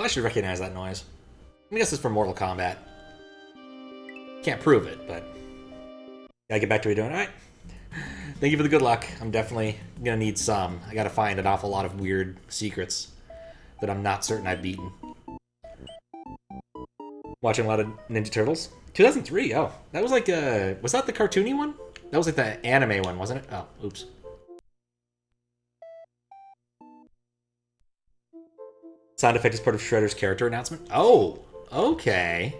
I should recognize that noise. I guess it's from Mortal Kombat. Can't prove it, but gotta get back to what we're doing. Alright. Thank you for the good luck. I'm definitely gonna need some. I gotta find an awful lot of weird secrets that I'm not certain I've beaten. Watching a lot of Ninja Turtles. 2003, oh. That was like was that the cartoony one? That was like the anime one, wasn't it? Oh, oops. Sound effect is part of Shredder's character announcement. Oh, okay.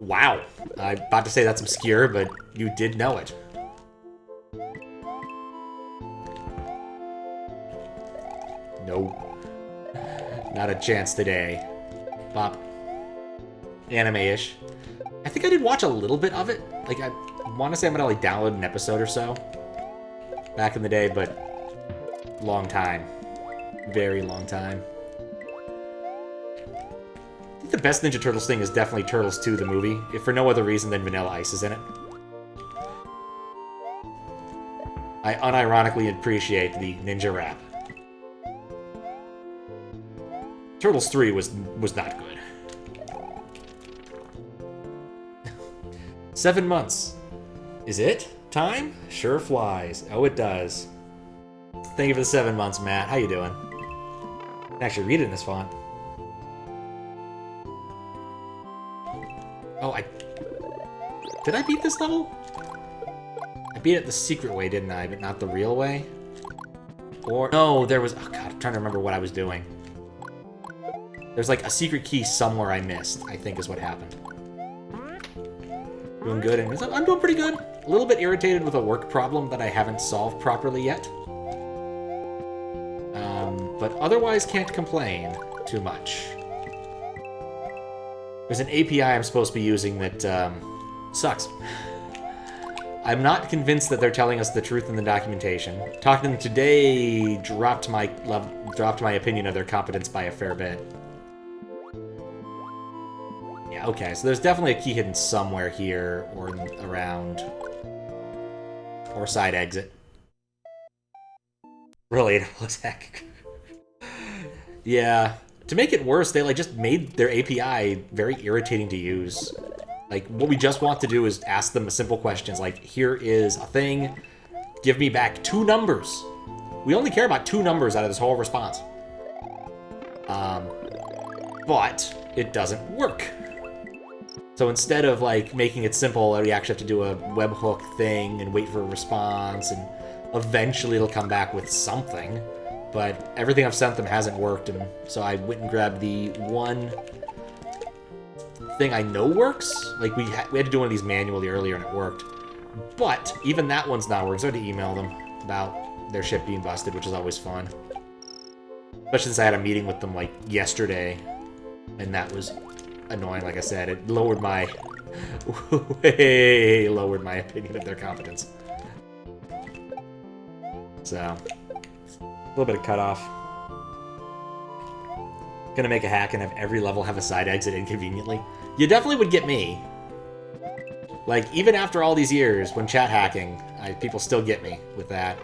Wow. I'm about to say that's obscure, but you did know it. No. Not a chance today. Pop. Anime-ish. I think I did watch a little bit of it. Like, I want to say I'm gonna like download an episode or so. Back in the day, but long time. Very long time. I think the best Ninja Turtles thing is definitely Turtles 2, the movie, if for no other reason than Vanilla Ice is in it. I unironically appreciate the ninja rap. Turtles 3 was not good. 7 months. Is it? Time? Sure flies. Oh, it does. Thank you for the 7 months, Matt. How you doing? I can actually read it in this font. Oh, did I beat this level? I beat it the secret way, didn't I? But not the real way? Or... no, there was... oh, God, I'm trying to remember what I was doing. There's like a secret key somewhere I missed, I think is what happened. Doing good, and I'm doing pretty good. A little bit irritated with a work problem that I haven't solved properly yet. But otherwise can't complain too much. There's an API I'm supposed to be using that sucks. I'm not convinced that they're telling us the truth in the documentation. Talking to them today dropped my opinion of their competence by a fair bit. Yeah, okay, so there's definitely a key hidden somewhere here or around. Or side exit. Relatable as heck. Yeah. To make it worse, they like just made their API very irritating to use. Like, what we just want to do is ask them simple questions like, here is a thing, give me back 2 numbers. We only care about 2 numbers out of this whole response. But it doesn't work. So instead of like making it simple, we actually have to do a webhook thing and wait for a response, and eventually it'll come back with something. But everything I've sent them hasn't worked, and so I went and grabbed the one thing I know works. Like, we had to do one of these manually earlier, and it worked. But even that one's not working, so I had to email them about their ship being busted, which is always fun. Especially since I had a meeting with them, like, yesterday, and that was annoying, like I said. It lowered my... way lowered my opinion of their competence. So... a little bit of cutoff. Gonna make a hack and have every level have a side exit inconveniently. You definitely would get me. Like, even after all these years, when chat hacking, people still get me with that.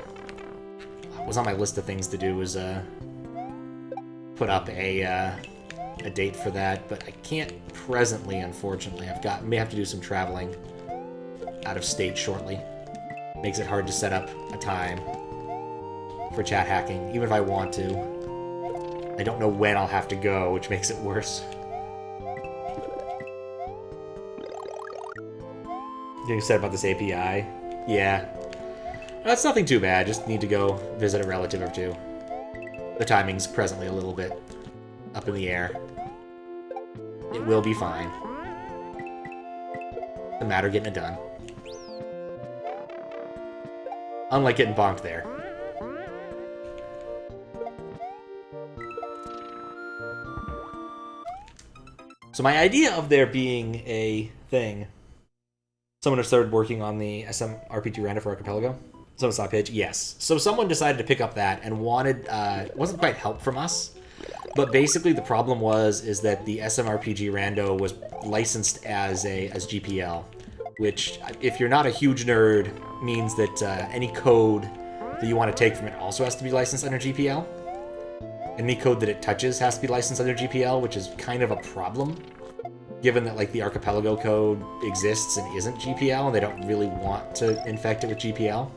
What was on my list of things to do was put up a date for that, but I can't presently, unfortunately. May have to do some traveling out of state shortly. Makes it hard to set up a time for chat hacking, even if I want to. I don't know when I'll have to go, which makes it worse. You said about this API? Yeah. That's nothing too bad, just need to go visit a relative or two. The timing's presently a little bit up in the air. It will be fine. The matter getting it done. Unlike getting bonked there. So my idea of there being a thing, someone has started working on the SMRPG render for Archipelago. Someone saw a pitch, yes. So someone decided to pick up that and wanted, wasn't quite help from us, but basically the problem is that the SMRPG rando was licensed as GPL, which, if you're not a huge nerd, means that any code that you want to take from it also has to be licensed under GPL. any code that it touches has to be licensed under GPL, which is kind of a problem, given that like the Archipelago code exists and isn't GPL, and they don't really want to infect it with GPL.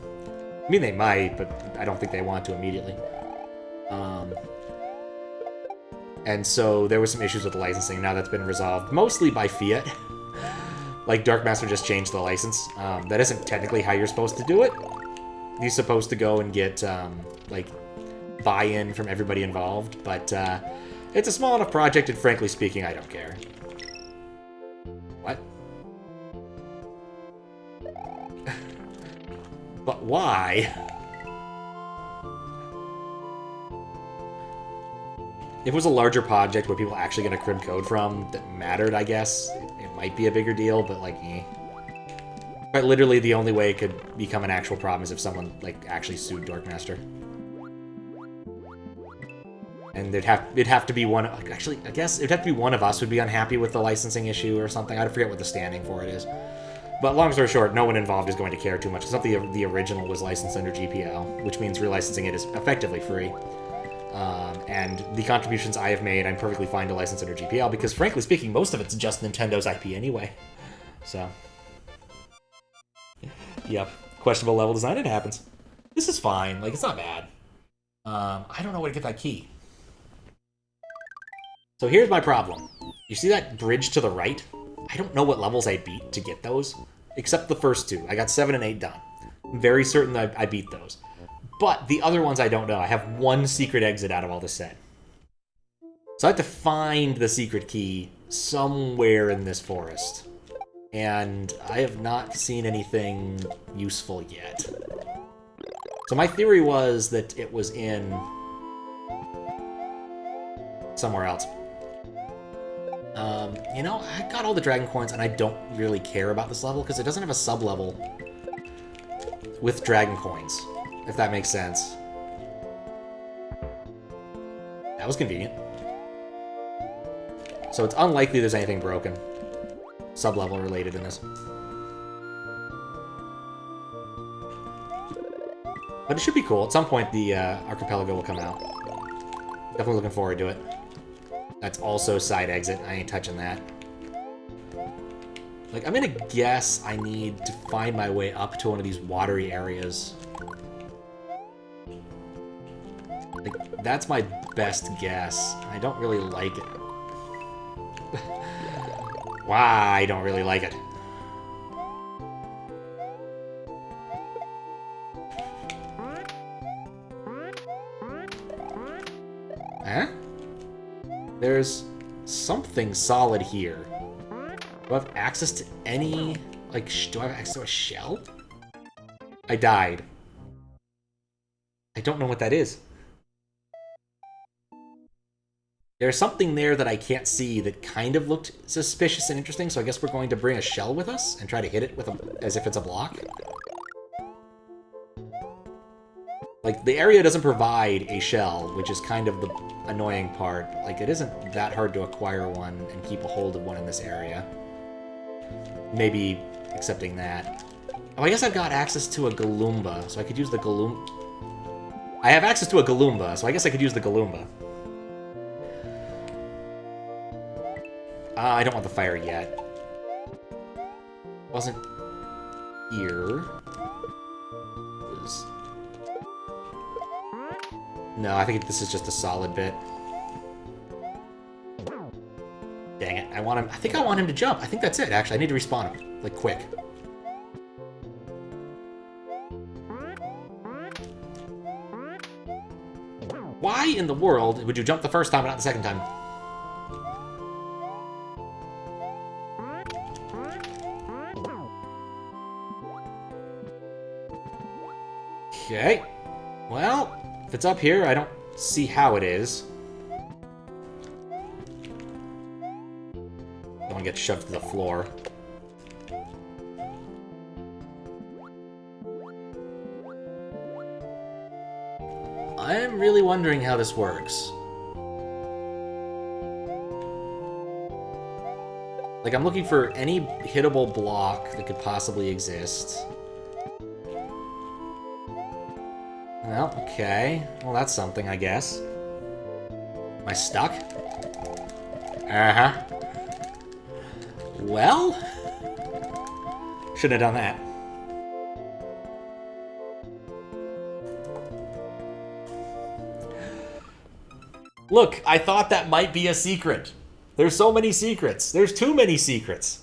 I mean, they might, but I don't think they want to immediately. And so there was some issues with the licensing. Now that's been resolved mostly by fiat. Like Darkmaster just changed the license. That isn't technically how you're supposed to do it. You're supposed to go and get like buy-in from everybody involved, but it's a small enough project, and frankly speaking, I don't care. What? But why? If it was a larger project where people actually get a crim code from that mattered, I guess, it might be a bigger deal, but like, eh. But literally the only way it could become an actual problem is if someone, like, actually sued Darkmaster. And it'd have to be one, actually, I guess it'd have to be one of us who'd be unhappy with the licensing issue or something. I forget what the standing for it is. But long story short, no one involved is going to care too much. It's not the original was licensed under GPL, which means relicensing it is effectively free. And the contributions I have made, I'm perfectly fine to license under GPL, because frankly speaking, most of it's just Nintendo's IP anyway. So, yep, questionable level design, it happens. This is fine, like, it's not bad. I don't know where to get that key. So here's my problem. You see that bridge to the right? I don't know what levels I beat to get those, except the first two. I got 7 and 8 done. I'm very certain that I beat those. But the other ones I don't know. I have one secret exit out of all this set. So I have to find the secret key somewhere in this forest. And I have not seen anything useful yet. So my theory was that it was in somewhere else. You know, I got all the dragon coins, and I don't really care about this level because it doesn't have a sub-level with dragon coins, if that makes sense. That was convenient. So it's unlikely there's anything broken, sub-level related in this. But it should be cool. At some point, the Archipelago will come out. Definitely looking forward to it. That's also side exit. I ain't touching that. Like, I'm gonna guess I need to find my way up to one of these watery areas. Like, that's my best guess. I don't really like it. Why I don't really like it. Huh? There's something solid here. Do I have access to any, like, do I have access to a shell? I died. I don't know what that is. There's something there that I can't see that kind of looked suspicious and interesting, so I guess we're going to bring a shell with us and try to hit it with as if it's a block. Like, the area doesn't provide a shell, which is kind of the annoying part. Like, it isn't that hard to acquire one and keep a hold of one in this area. Maybe accepting that. Oh, I guess I've got access to a Galumba, so I could use the Galumba. I have access to a Galumba, so I guess I could use the Galumba. I don't want the fire yet. Wasn't here. No, I think this is just a solid bit. Dang it, I think I want him to jump. I think that's it, actually. I need to respawn him, like, quick. Why in the world would you jump the first time but not the second time? Okay. Well, if it's up here, I don't see how it is. Don't want to get shoved to the floor. I'm really wondering how this works. Like, I'm looking for any hittable block that could possibly exist. Well, okay. Well, that's something, I guess. Am I stuck? Uh-huh. Well? Shouldn't have done that. Look, I thought that might be a secret. There's so many secrets. There's too many secrets.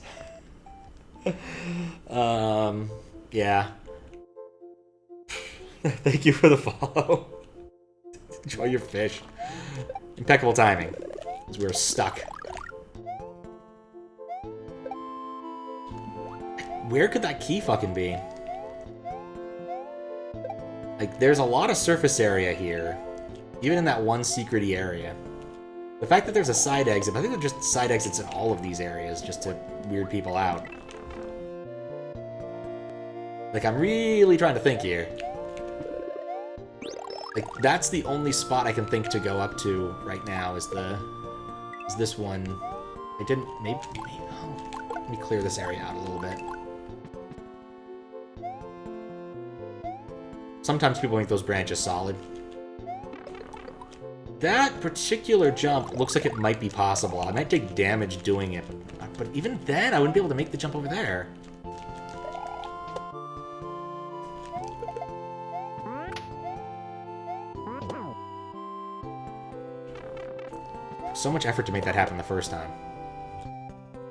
Yeah. Thank you for the follow. Enjoy your fish. Impeccable timing, because we were stuck. Where could that key fucking be? Like, there's a lot of surface area here, even in that one secret-y area. The fact that there's a side exit, I think there's just side exits in all of these areas, just to weird people out. Like, I'm really trying to think here. Like, that's the only spot I can think to go up to right now is this one. I didn't, maybe, oh, let me clear this area out a little bit. Sometimes people make those branches solid. That particular jump looks like it might be possible. I might take damage doing it, but even then, I wouldn't be able to make the jump over there. So much effort to make that happen the first time.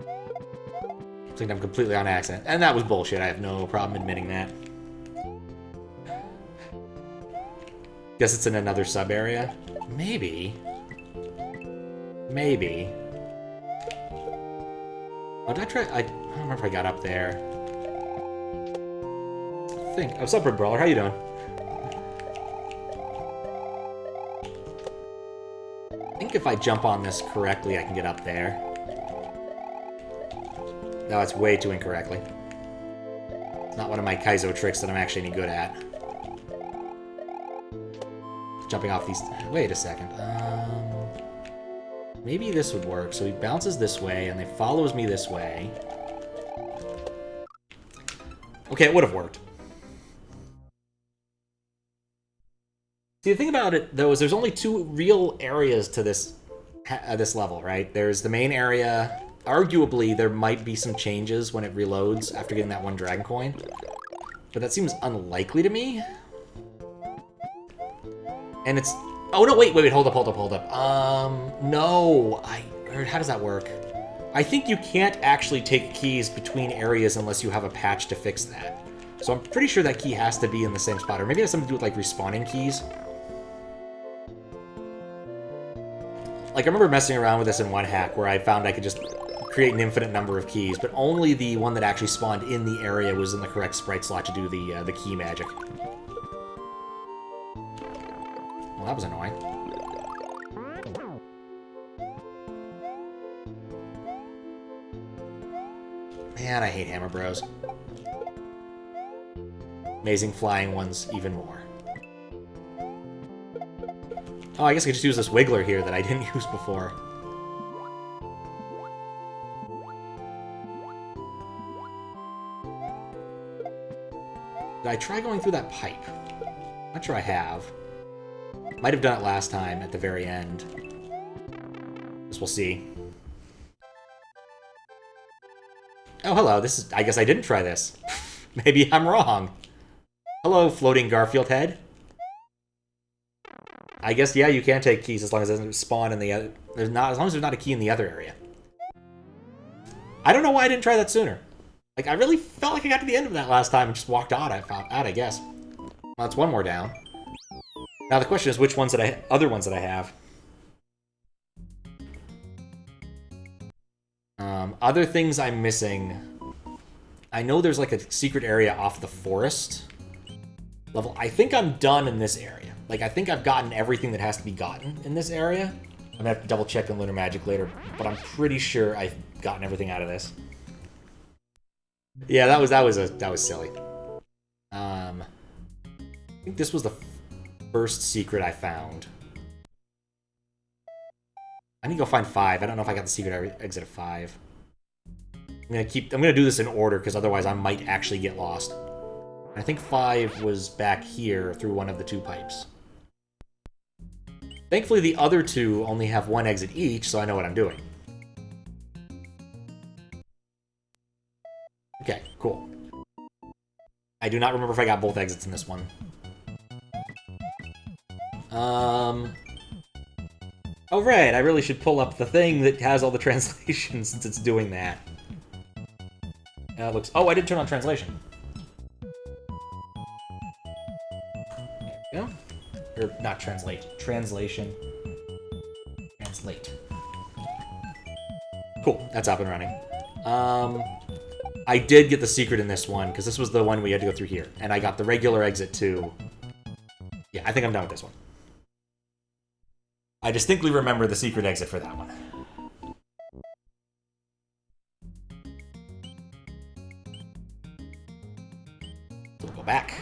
I think I'm completely on accident. And that was bullshit. I have no problem admitting that. Guess it's in another sub-area? Maybe. Maybe. Oh, did I try? I don't remember if I got up there. I think. Oh, sup, Brawler? How you doing? I think if I jump on this correctly, I can get up there. No, it's way too incorrectly. It's not one of my Kaizo tricks that I'm actually any good at. Jumping off these... Wait a second. Maybe this would work. So he bounces this way, and he follows me this way. Okay, it would have worked. See, the thing about it, though, is there's only two real areas to this this level, right? There's the main area. Arguably, there might be some changes when it reloads after getting that one Dragon Coin. But that seems unlikely to me. And it's... Oh, no, wait, hold up. No. How does that work? I think you can't actually take keys between areas unless you have a patch to fix that. So I'm pretty sure that key has to be in the same spot. Or maybe it has something to do with, like, respawning keys. Like, I remember messing around with this in one hack where I found I could just create an infinite number of keys, but only the one that actually spawned in the area was in the correct sprite slot to do the key magic. Well, that was annoying. Man, I hate Hammer Bros. Amazing flying ones even more. Oh, I guess I could just use this Wiggler here that I didn't use before. Did I try going through that pipe? Not sure I have. Might have done it last time at the very end. Guess we'll see. Oh, hello. This is... I guess I didn't try this. Maybe I'm wrong. Hello, floating Garfield head. I guess, yeah, you can take keys as long as it doesn't spawn in the other... as long as there's not a key in the other area. I don't know why I didn't try that sooner. Like, I really felt like I got to the end of that last time and just walked out, I guess. Well, that's one more down. Now the question is, which ones that other ones that I have? Other things I'm missing. I know there's like a secret area off the forest level. I think I'm done in this area. Like, I think I've gotten everything that has to be gotten in this area. I'm gonna have to double check in Lunar Magic later, but I'm pretty sure I've gotten everything out of this. Yeah, that was silly. I think this was the first secret I found. I need to go find 5. I don't know if I got the secret exit of 5. I'm gonna do this in order because otherwise I might actually get lost. I think 5 was back here through one of the 2 pipes. Thankfully, the other two only have one exit each, so I know what I'm doing. Okay, cool. I do not remember if I got both exits in this one. Oh, right, I really should pull up the thing that has all the translations since it's doing that. Looks... Oh, I did turn on translation. There we go. Or, not translate. Translation. Translate. Cool, that's up and running. I did get the secret in this one, because this was the one we had to go through here. And I got the regular exit, too. Yeah, I think I'm done with this one. I distinctly remember the secret exit for that one. So we'll go back.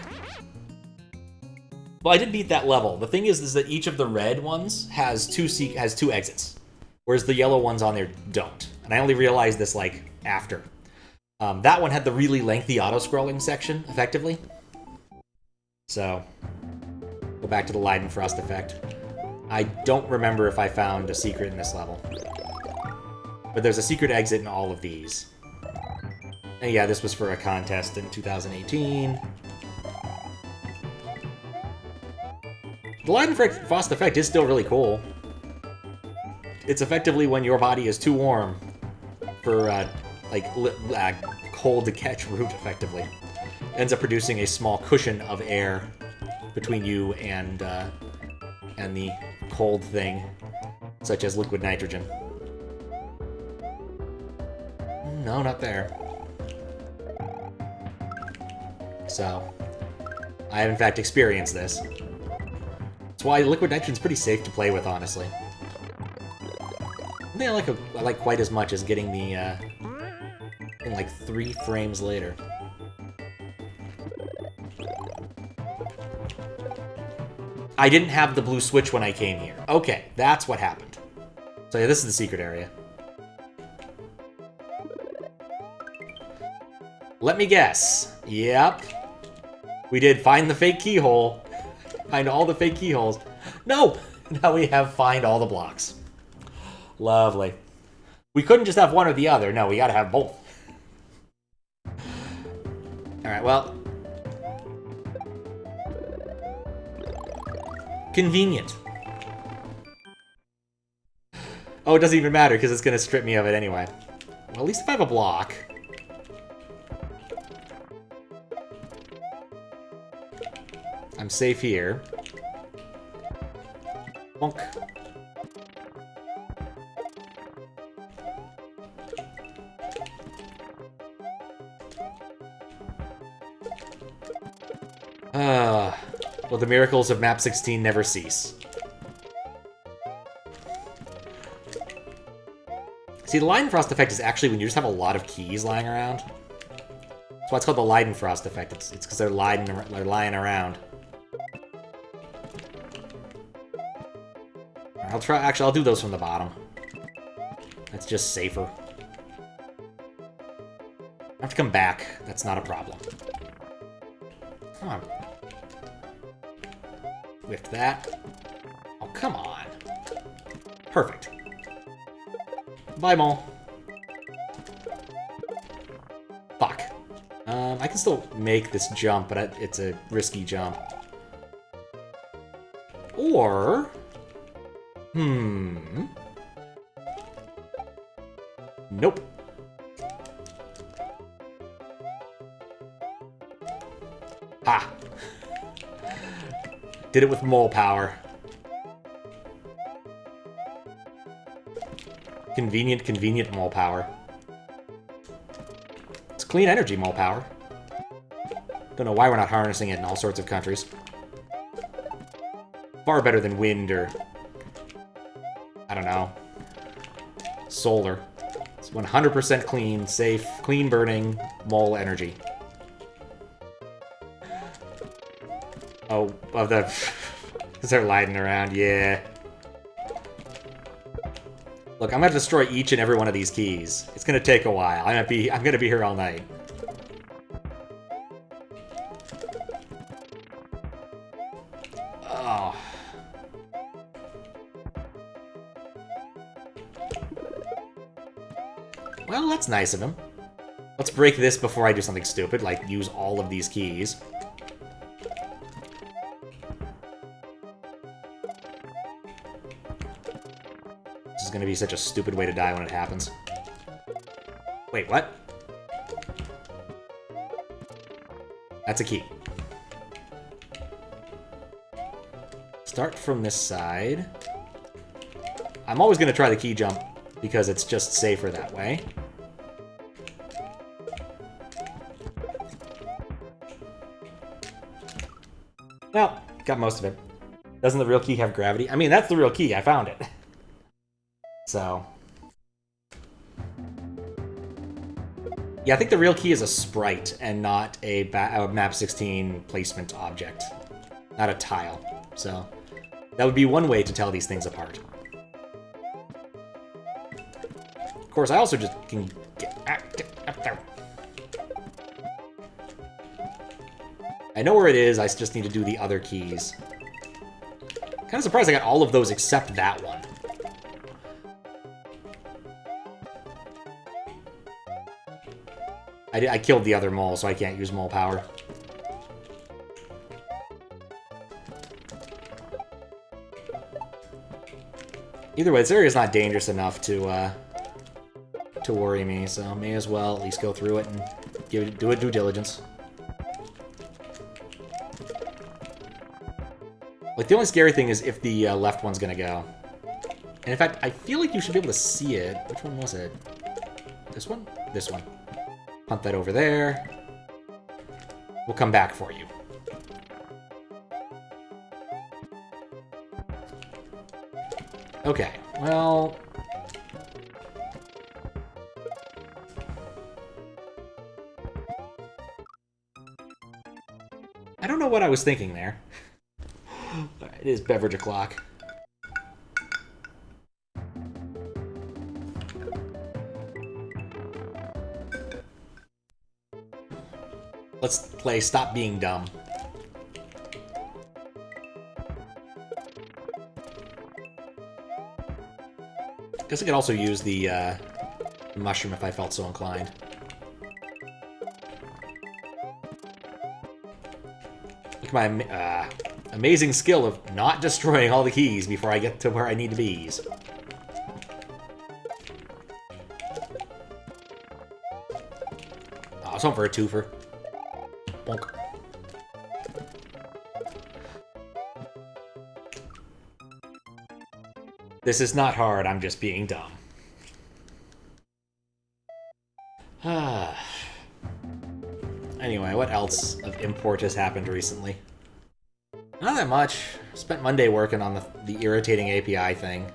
Well, I did beat that level. The thing is that each of the red ones has two exits, whereas the yellow ones on there don't. And I only realized this, like, after. That one had the really lengthy auto-scrolling section, effectively. So, go back to the Leidenfrost effect. I don't remember if I found a secret in this level. But there's a secret exit in all of these. And yeah, this was for a contest in 2018. The Leidenfrost effect is still really cool. It's effectively when your body is too warm for, cold to catch root, effectively. Ends up producing a small cushion of air between you and the cold thing, such as liquid nitrogen. No, not there. So, I have in fact experienced this. That's why liquid nitrogen's pretty safe to play with, honestly. I think I like quite as much as getting the, like 3 frames later. I didn't have the blue switch when I came here. Okay, that's what happened. So yeah, this is the secret area. Let me guess. Yep. We did find the fake keyhole. Find all the fake keyholes. No! Now we have find all the blocks. Lovely. We couldn't just have one or the other. No, we gotta have both. Alright, well. Convenient. Oh, it doesn't even matter because it's gonna strip me of it anyway. Well, at least if I have a block. I'm safe here. Bonk. Well, the miracles of map 16 never cease. See, the Leidenfrost effect is actually when you just have a lot of keys lying around. That's why it's called the Leidenfrost effect. It's because they're lying around. I'll do those from the bottom. That's just safer. I have to come back. That's not a problem. Come on. Lift that. Oh, come on. Perfect. Bye, Mole. Fuck. I can still make this jump, but it's a risky jump. Or... Nope. Ha! Did it with mole power. Convenient mole power. It's clean energy mole power. Don't know why we're not harnessing it in all sorts of countries. Far better than wind or... I don't know. Solar. It's 100% clean, safe, clean burning mole energy. Oh, of the... Because they're lying around, yeah. Look, I'm gonna destroy each and every one of these keys. It's gonna take a while. I'm gonna be here all night. Oh. Well, that's nice of him. Let's break this before I do something stupid, like use all of these keys. This is going to be such a stupid way to die when it happens. Wait, what? That's a key. Start from this side. I'm always going to try the key jump because it's just safer that way. Well, got most of it. Doesn't the real key have gravity? I mean, that's the real key. I found it. So. Yeah, I think the real key is a sprite and not a map 16 placement object. Not a tile. So, that would be one way to tell these things apart. Of course, I also just can get up there. I know where it is, I just need to do the other keys. Kind of surprised I got all of those except that one. I killed the other mole, so I can't use mole power. Either way, this area is not dangerous enough to worry me, so may as well at least go through it and do it due diligence. Like, the only scary thing is if the left one's gonna go. And in fact, I feel like you should be able to see it. Which one was it? This one? This one. Punt that over there. We'll come back for you. Okay, well... I don't know what I was thinking there. It is beverage o'clock. Let's play Stop Being Dumb. Guess I could also use the mushroom if I felt so inclined. Look at my amazing skill of not destroying all the keys before I get to where I need to be. Oh, something for a twofer. Bonk. This is not hard, I'm just being dumb. Anyway, what else of import has happened recently? Not that much. Spent Monday working on the irritating API thing.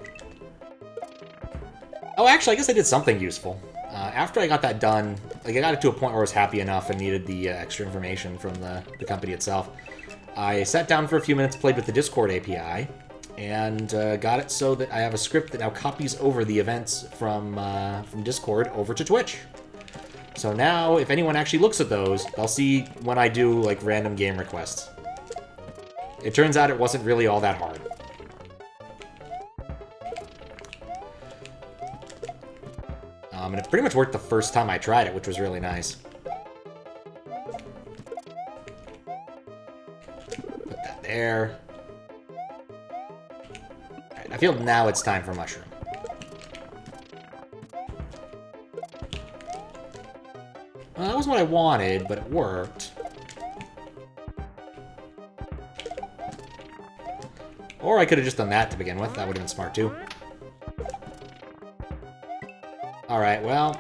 Oh, actually, I guess I did something useful. After I got that done, like I got it to a point where I was happy enough and needed the extra information from the company itself. I sat down for a few minutes, played with the Discord API, and got it so that I have a script that now copies over the events from Discord over to Twitch. So now, if anyone actually looks at those, they'll see when I do, like, random game requests. It turns out it wasn't really all that hard. And it pretty much worked the first time I tried it, which was really nice. Put that there. Alright, I feel now it's time for mushroom. Well, that wasn't what I wanted, but it worked. Or I could have just done that to begin with. That would have been smart, too. Alright, well,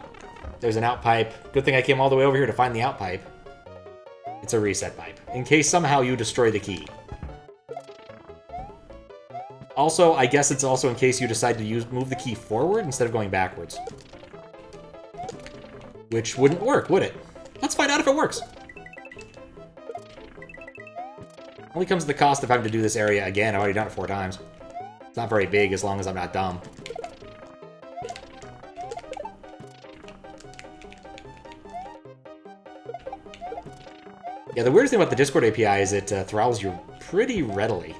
there's an out pipe. Good thing I came all the way over here to find the out pipe. It's a reset pipe, in case somehow you destroy the key. Also, I guess it's also in case you decide to move the key forward instead of going backwards. Which wouldn't work, would it? Let's find out if it works. Only comes at the cost of having to do this area again. I've already done it 4 times. It's not very big as long as I'm not dumb. Yeah, the weirdest thing about the Discord API is it throttles you pretty readily.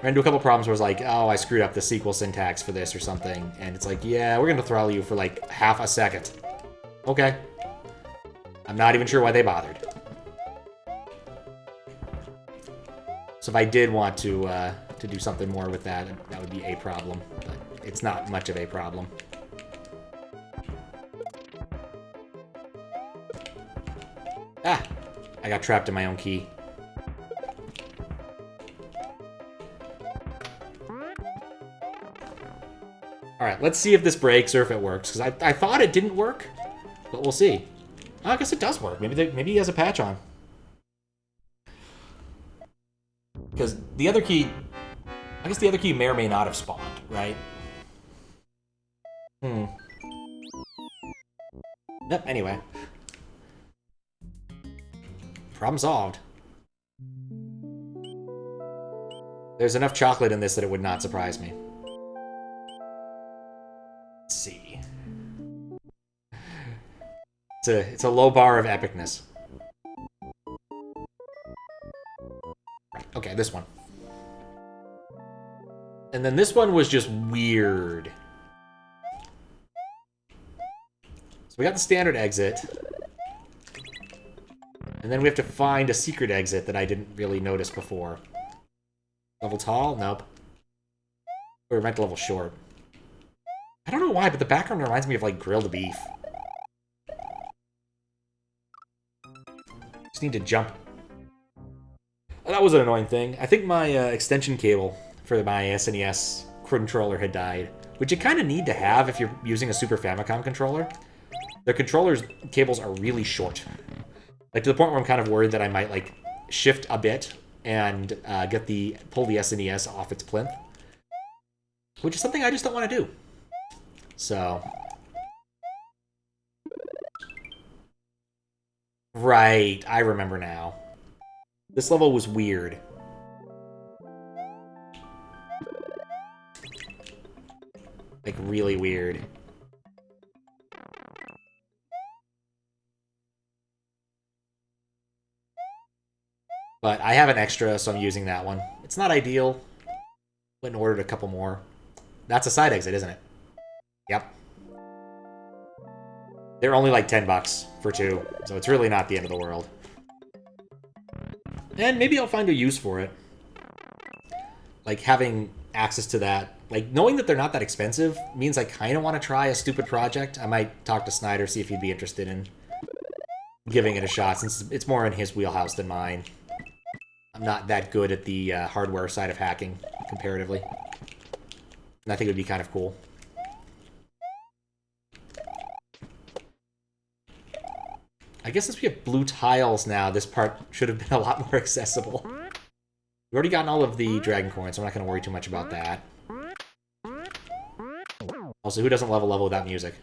ran into a couple problems where it was like, oh, I screwed up the SQL syntax for this or something. And it's like, yeah, we're going to throttle you for like half a second. Okay. I'm not even sure why they bothered. So if I did want to do something more with that, that would be a problem. But it's not much of a problem. Ah! I got trapped in my own key. Alright, let's see if this breaks or if it works. Because I thought it didn't work, but we'll see. Oh, I guess it does work. Maybe he has a patch on. Because the other key... I guess the other key may or may not have spawned, right? Yep, anyway. Problem solved. There's enough chocolate in this that it would not surprise me. Let's see. It's a low bar of epicness. Okay, this one. And then this one was just weird. So we got the standard exit. And then we have to find a secret exit that I didn't really notice before. Level tall? Nope. Or we meant level short. I don't know why, but the background reminds me of, like, grilled beef. Just need to jump. Oh, that was an annoying thing. I think my extension cable for my SNES controller had died, which you kind of need to have if you're using a Super Famicom controller. The controller's cables are really short. Like, to the point where I'm kind of worried that I might, like, shift a bit and pull the SNES off its plinth. Which is something I just don't want to do. So. Right, I remember now. This level was weird. Like, really weird. But I have an extra, so I'm using that one. It's not ideal. Went and ordered a couple more. That's a side exit, isn't it? Yep. They're only like $10 for two, so it's really not the end of the world. And maybe I'll find a use for it. Like, having access to that. Like, knowing that they're not that expensive means I kind of want to try a stupid project. I might talk to Snyder, see if he'd be interested in giving it a shot, since it's more in his wheelhouse than mine. I'm not that good at the hardware side of hacking, comparatively. And I think it would be kind of cool. I guess since we have blue tiles now, this part should have been a lot more accessible. We've already gotten all of the dragon coins, so I'm not going to worry too much about that. Also, who doesn't love a level without music?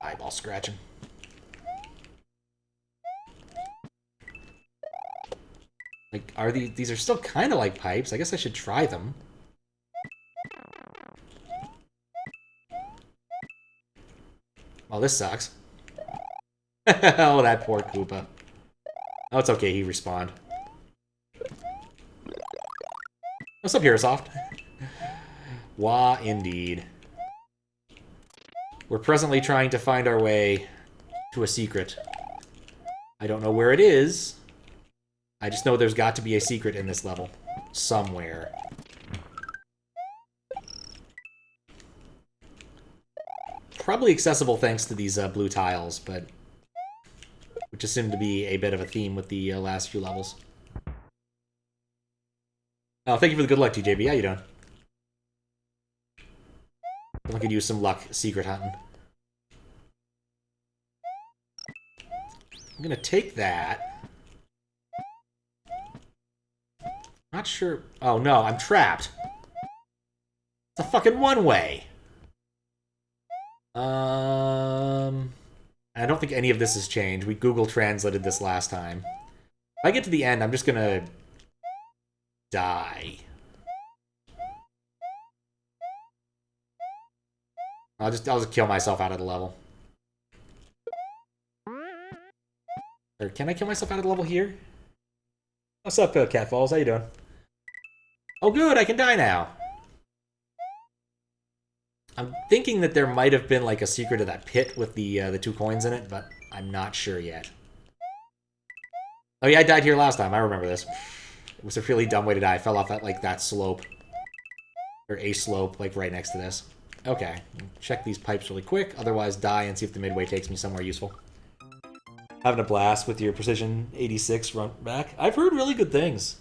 Eyeball scratching. Like, are these are still kind of like pipes. I guess I should try them. Well, this sucks. Oh, that poor Koopa. Oh, it's okay, he respawned. What's up, Herosoft? Wah, indeed. We're presently trying to find our way to a secret. I don't know where it is. I just know there's got to be a secret in this level. Somewhere. Probably accessible thanks to these blue tiles, but... which just seemed to be a bit of a theme with the last few levels. Oh, thank you for the good luck, TJB. How you doing? I could use some luck secret hunting. I'm gonna take that. Not sure. Oh no, I'm trapped. It's a fucking one-way. I don't think any of this has changed. We Google translated this last time. If I get to the end, I'm just gonna die. I'll just kill myself out of the level. Or can I kill myself out of the level here? What's up, Catfalls? How you doing? Oh, good, I can die now. I'm thinking that there might have been like a secret to that pit with the 2 coins in it, but I'm not sure yet. Oh yeah, I died here last time. I remember this. It was a really dumb way to die. I fell off at like that slope. Or a slope, like right next to this. Okay, check these pipes really quick, otherwise die and see if the midway takes me somewhere useful. Having a blast with your Precision 86 run back. I've heard really good things.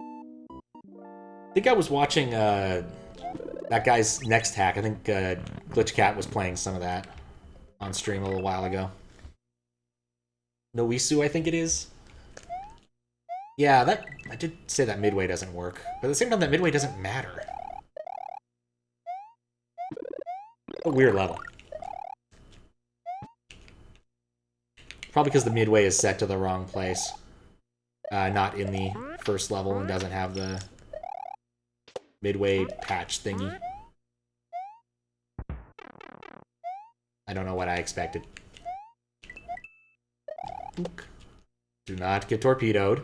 I think I was watching that guy's next hack. I think Glitch Cat was playing some of that on stream a little while ago. Noisu, I think it is. Yeah, that I did say that midway doesn't work, but at the same time, that midway doesn't matter. A weird level. Probably because the midway is set to the wrong place. Not in the first level and doesn't have the midway patch thingy. I don't know what I expected. Do not get torpedoed.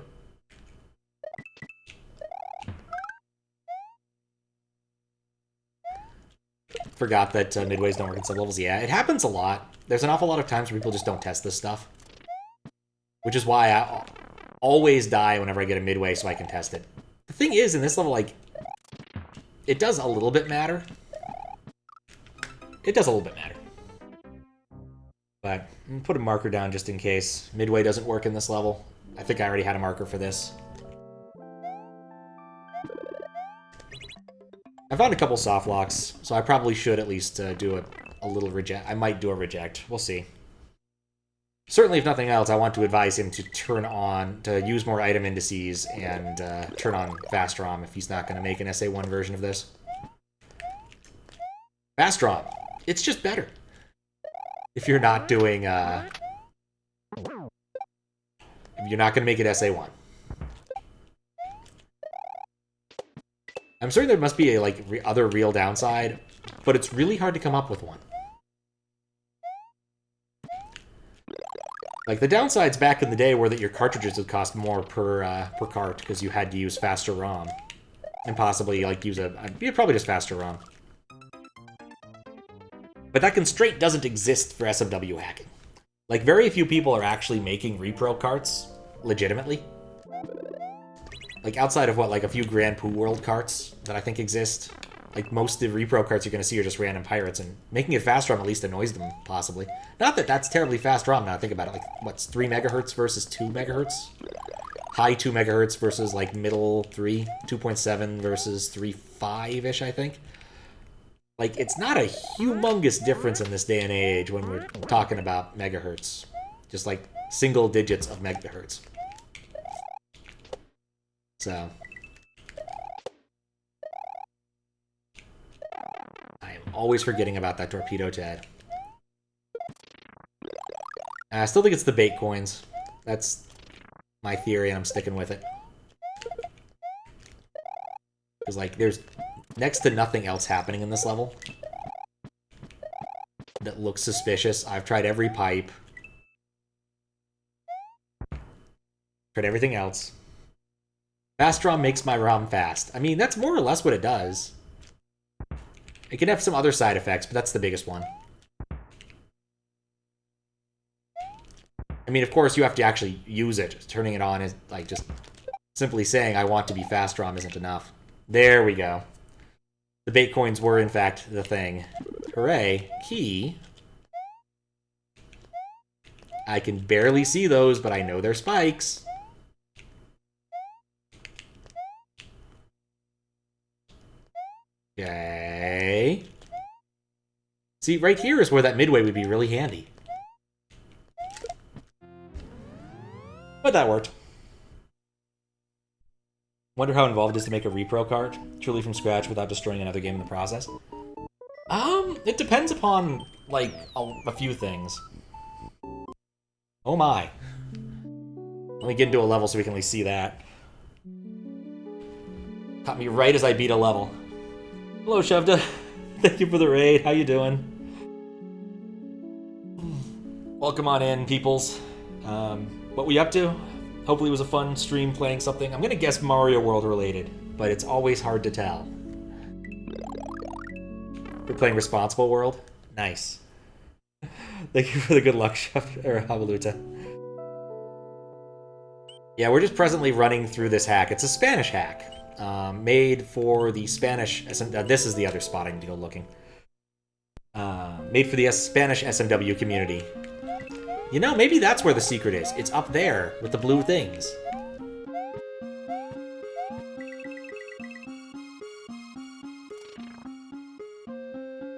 Forgot that midways don't work in some levels. Yeah, it happens a lot. There's an awful lot of times where people just don't test this stuff. Which is why I always die whenever I get a midway so I can test it. The thing is, in this level, like, it does a little bit matter. It does a little bit matter. But I'm gonna put a marker down just in case. Midway doesn't work in this level. I think I already had a marker for this. I found a couple soft locks, so I probably should at least do a little reject. I might do a reject. We'll see. Certainly, if nothing else, I want to advise him to to use more item indices and turn on Fast ROM if he's not going to make an SA1 version of this. Fast ROM. It's just better. If you're not doing, if you're not going to make it SA1. I'm certain there must be a other real downside, but it's really hard to come up with one. Like, the downsides back in the day were that your cartridges would cost more per cart because you had to use faster ROM. And possibly, you'd probably just faster ROM. But that constraint doesn't exist for SMW hacking. Like, very few people are actually making repro carts legitimately. Like, outside of, a few Grand Poo World carts that I think exist. Like, most of the repro carts you're going to see are just random pirates, and making it fast ROM at least annoys them, possibly. Not that that's terribly fast ROM, now I think about it. Like, what's 3 megahertz versus 2 megahertz? High 2 megahertz versus, middle 3. 2.7 versus 3.5-ish, I think. Like, it's not a humongous difference in this day and age when we're talking about megahertz. Just, single digits of megahertz. So, I am always forgetting about that torpedo, Ted. I still think it's the bait coins. That's my theory, and I'm sticking with it. Because, there's next to nothing else happening in this level that looks suspicious. I've tried every pipe. Tried everything else. Fast ROM makes my ROM fast. I mean, that's more or less what it does. It can have some other side effects, but that's the biggest one. I mean, of course, you have to actually use it. Turning it on is, just simply saying I want to be fast ROM isn't enough. There we go. The bait coins were, in fact, the thing. Hooray. Key. I can barely see those, but I know they're spikes. Okay. See, right here is where that midway would be really handy. But that worked. Wonder how involved it is to make a repro cart, truly from scratch without destroying another game in the process. It depends upon, a few things. Oh my. Let me get into a level so we can at least see that. Caught me right as I beat a level. Hello, Shovda. Thank you for the raid. How you doing? Welcome on in, peoples. What we up to? Hopefully it was a fun stream playing something. I'm gonna guess Mario World related, but it's always hard to tell. We're playing Responsible World? Nice. Thank you for the good luck, Chef, or Habaluta. Yeah, we're just presently running through this hack. It's a Spanish hack. Made for the Spanish... this is the other spot I need to go looking. Made for the Spanish SMW community. You know, maybe that's where the secret is. It's up there with the blue things.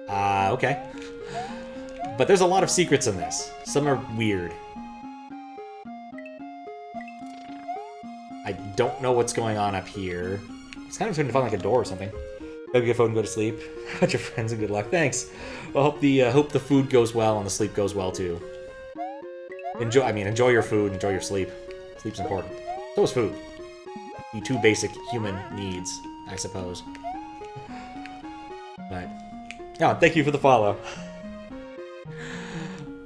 Okay. But there's a lot of secrets in this. Some are weird. I don't know what's going on up here. It's kind of trying to find like a door or something. Go get a phone and go to sleep. Bunch of friends and good luck. Thanks. Well, hope the food goes well and the sleep goes well too. Enjoy your food, enjoy your sleep. Sleep's important. So is food. The two basic human needs, I suppose. But, yeah, thank you for the follow.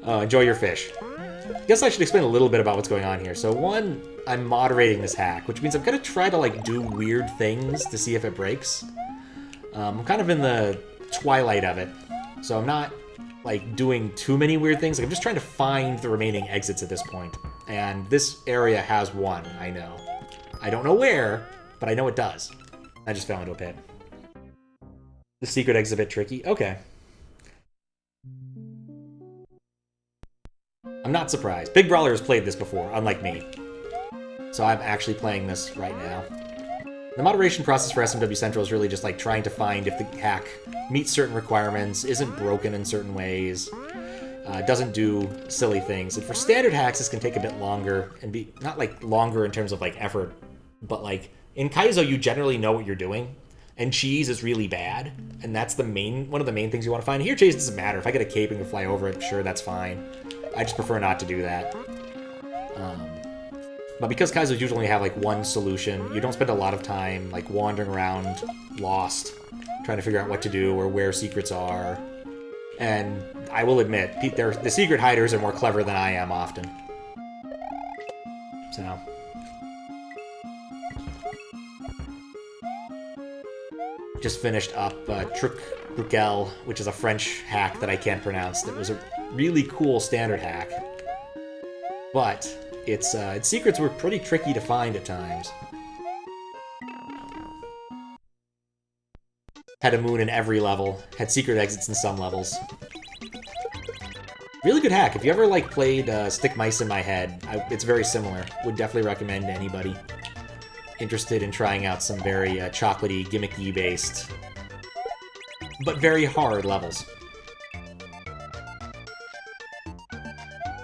Enjoy your fish. I guess I should explain a little bit about what's going on here. So one, I'm moderating this hack, which means I'm gonna try to like do weird things to see if it breaks. I'm kind of in the twilight of it, so I'm not like doing too many weird things. Like, I'm just trying to find the remaining exits at this point. And this area has one, I know. I don't know where, but I know it does. I just fell into a pit. The secret exit's a bit tricky. Okay. I'm not surprised. Big Brawler has played this before, unlike me. So I'm actually playing this right now. The moderation process for SMW Central is really just like trying to find if the hack meets certain requirements, isn't broken in certain ways, doesn't do silly things. And for standard hacks, this can take a bit longer and be not like longer in terms of like effort, but like in Kaizo, you generally know what you're doing, and cheese is really bad, and that's the one of the main things you want to find. Here, cheese doesn't matter. If I get a cape and can fly over it, sure, that's fine. I just prefer not to do that. But because Kaizos usually only have like one solution, you don't spend a lot of time like wandering around lost, trying to figure out what to do or where secrets are. And I will admit, the secret hiders are more clever than I am often. So. Just finished up Truc Bruquel, which is a French hack that I can't pronounce. That was a really cool standard hack. But its secrets were pretty tricky to find at times. Had a moon in every level, had secret exits in some levels. Really good hack. If you ever like played Stick Mice in My Head, it's very similar. Would definitely recommend to anybody interested in trying out some very chocolatey, gimmicky based, but very hard levels.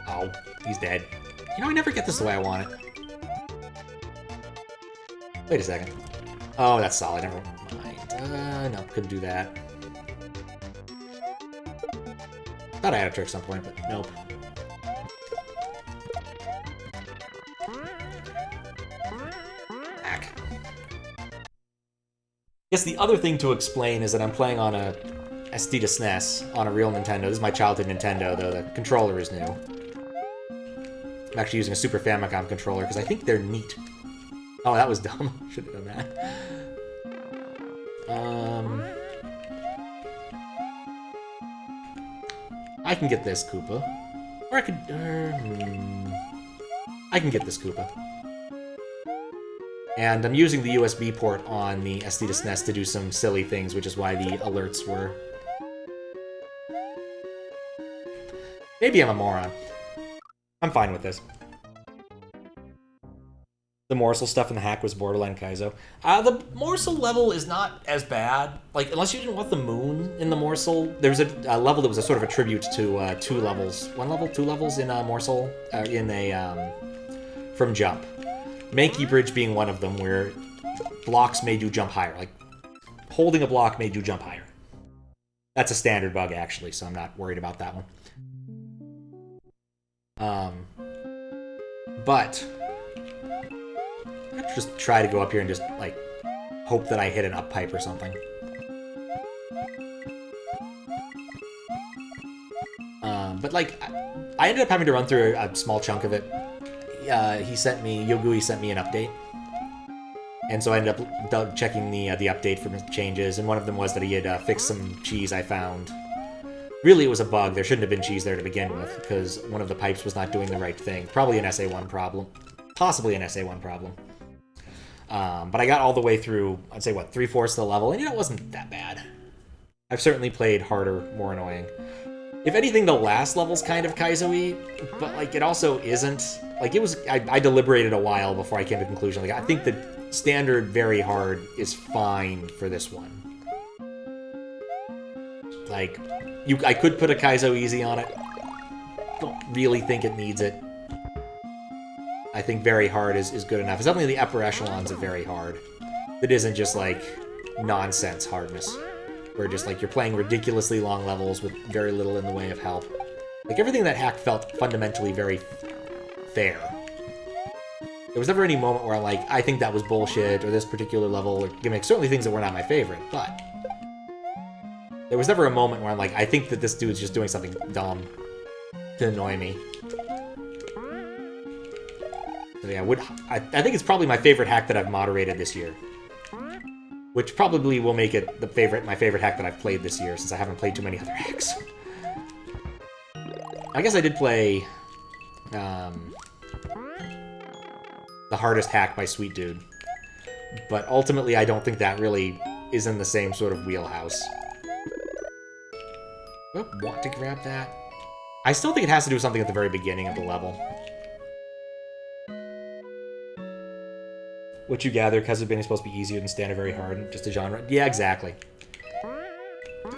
Oh, he's dead. You know, I never get this the way I want it. Wait a second. Oh, that's solid. Never mind. No, couldn't do that. Thought I had a trick at some point, but nope. Back. I guess the other thing to explain is that I'm playing on a SD to SNES on a real Nintendo. This is my childhood Nintendo, though the controller is new. I'm actually using a Super Famicom controller because I think they're neat. Oh, that was dumb. Should have done that. I can get this Koopa. Or I could... I can get this Koopa. And I'm using the USB port on the SD to SNES to do some silly things, which is why the alerts were... Maybe I'm a moron. I'm fine with this. The morsel stuff in the hack was borderline Kaizo. The morsel level is not as bad. Like, unless you didn't want the moon in the morsel, there was a level that was a sort of a tribute to 2 levels. 1 level? 2 levels in a morsel? From Jump. Mankey Bridge being one of them, where blocks made you jump higher. Like, holding a block made you jump higher. That's a standard bug, actually, so I'm not worried about that one. But I'd just try to go up here and just, like, hope that I hit an up pipe or something. But, like, I ended up having to run through a small chunk of it. Yogui sent me an update. And so I ended up checking the update for changes, and one of them was that he had fixed some cheese I found. Really, it was a bug. There shouldn't have been cheese there to begin with, because one of the pipes was not doing the right thing. Probably an SA1 problem. Possibly an SA1 problem. But I got all the way through, I'd say, what, 3/4 of the level, and, you know, it wasn't that bad. I've certainly played harder, more annoying. If anything, the last level's kind of Kaizo-y, but, like, it also isn't. Like, it was, I deliberated a while before I came to the conclusion. Like, I think the standard very hard is fine for this one. Like, I could put a Kaizo easy on it. Don't really think it needs it. I think very hard is good enough. It's definitely the upper echelons of very hard. That isn't just, like, nonsense hardness. Where just, like, you're playing ridiculously long levels with very little in the way of help. Like, everything that hack felt fundamentally very fair. There was never any moment where I'm like, I think that was bullshit, or this particular level, or gimmick. Certainly things that were not my favorite, but there was never a moment where I'm like, I think that this dude's just doing something dumb to annoy me. So yeah, I think it's probably my favorite hack that I've moderated this year. Which probably will make it my favorite hack that I've played this year, since I haven't played too many other hacks. I guess I did play the hardest hack by Sweet Dude. But ultimately, I don't think that really is in the same sort of wheelhouse. Do I want to grab that? I still think it has to do with something at the very beginning of the level. What you gather, Kaizo is supposed to be easier than standard very hard, just a genre. Yeah, exactly.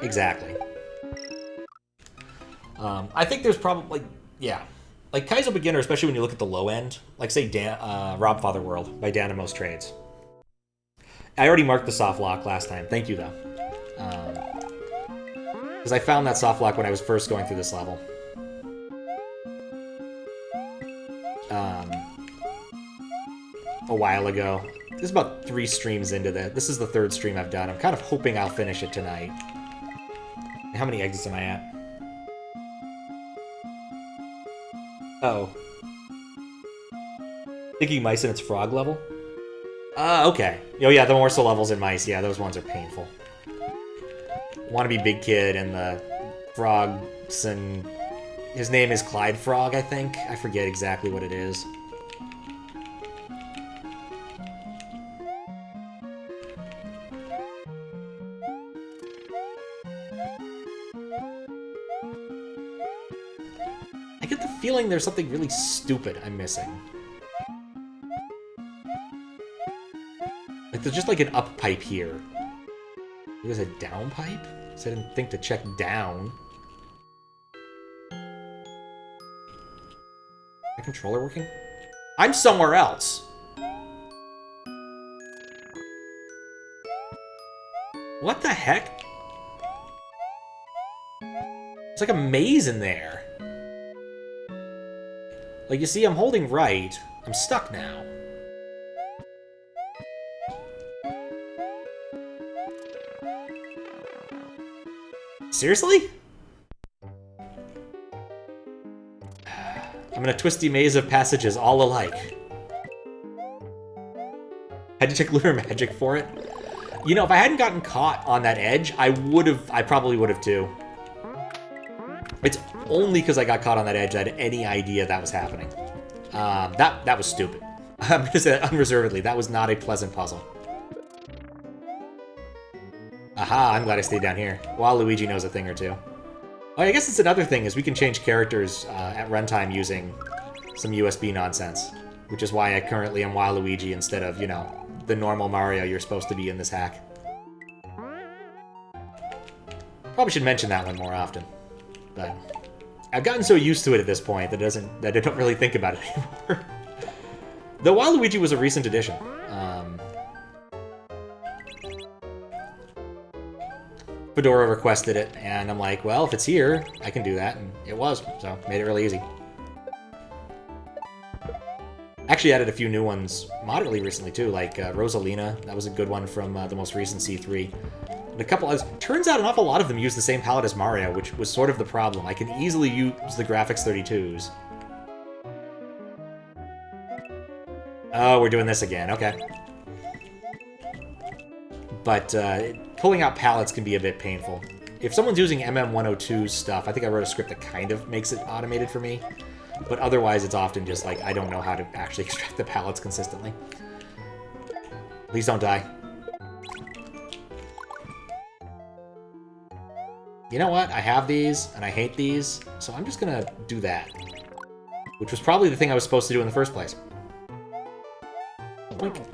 Exactly. I think there's probably, yeah. Like, Kaizo Beginner, especially when you look at the low end, like, say, Rob Father World by Danimos Trades. I already marked the soft lock last time. Thank you, though. Because I found that soft lock when I was first going through this level. A while ago. This is about 3 streams into this. This is the 3rd stream I've done. I'm kind of hoping I'll finish it tonight. How many exits am I at? Uh-oh. Thinking mice in its frog level? Okay. Oh yeah, the morsel levels in mice. Yeah, those ones are painful. Wannabe Big Kid and the frogs and... His name is Clyde Frog, I think. I forget exactly what it is. Feeling there's something really stupid I'm missing. Like, there's just like an up pipe here. There's a down pipe? So I didn't think to check down. My controller working? I'm somewhere else! What the heck? There's like a maze in there. Like, you see, I'm holding right. I'm stuck now. Seriously? I'm in a twisty maze of passages all alike. Had to check Lunar Magic for it. You know, if I hadn't gotten caught on that edge, I probably would have too. It's only because I got caught on that edge that I had any idea that was happening. That was stupid. I'm going to say that unreservedly. That was not a pleasant puzzle. Aha, I'm glad I stayed down here. Waluigi knows a thing or two. Oh, I guess it's another thing, is we can change characters at runtime using some USB nonsense. Which is why I currently am Waluigi instead of, you know, the normal Mario you're supposed to be in this hack. Probably should mention that one more often. But I've gotten so used to it at this point that I don't really think about it anymore. Though Waluigi was a recent addition. Fedora requested it, and I'm like, well, if it's here, I can do that, and it was, so made it really easy. Actually added a few new ones moderately recently, too, like Rosalina. That was a good one from the most recent C3. And a couple others. Turns out an awful lot of them use the same palette as Mario, which was sort of the problem. I can easily use the graphics 32s. Oh, we're doing this again. Okay. But pulling out palettes can be a bit painful. If someone's using MM102 stuff, I think I wrote a script that kind of makes it automated for me. But otherwise, it's often just like, I don't know how to actually extract the palettes consistently. Please don't die. You know what? I have these, and I hate these, so I'm just gonna do that. Which was probably the thing I was supposed to do in the first place. Boink.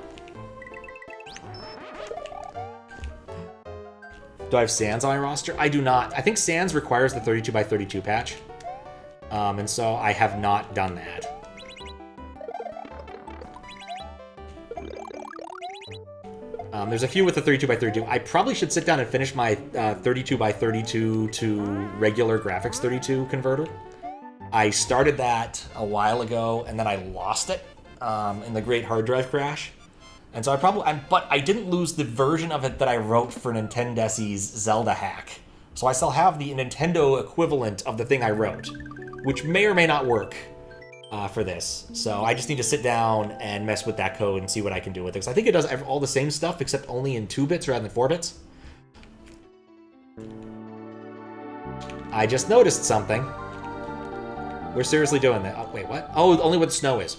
Do I have Sans on my roster? I do not. I think Sans requires the 32x32 patch. And so I have not done that. There's a few with the 32x32. I probably should sit down and finish my 32x32 to regular graphics 32 converter. I started that a while ago, and then I lost it in the great hard drive crash. And so but I didn't lose the version of it that I wrote for Nintendesi's Zelda hack. So I still have the Nintendo equivalent of the thing I wrote, which may or may not work for this. So I just need to sit down and mess with that code and see what I can do with it. Because I think it does all the same stuff, except only in 2 bits rather than 4 bits. I just noticed something. We're seriously doing that. Oh, wait, what? Oh, only what snow is.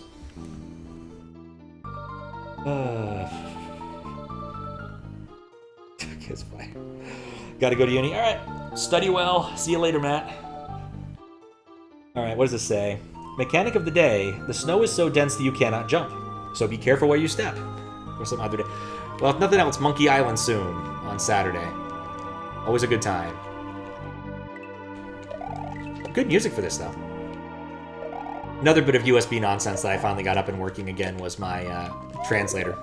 It's fine. Gotta go to uni. Alright. Study well. See you later, Matt. Alright, what does this say? Mechanic of the day. The snow is so dense that you cannot jump. So be careful where you step. Or some other day. Well, if nothing else, Monkey Island soon. On Saturday. Always a good time. Good music for this, though. Another bit of USB nonsense that I finally got up and working again was my translator.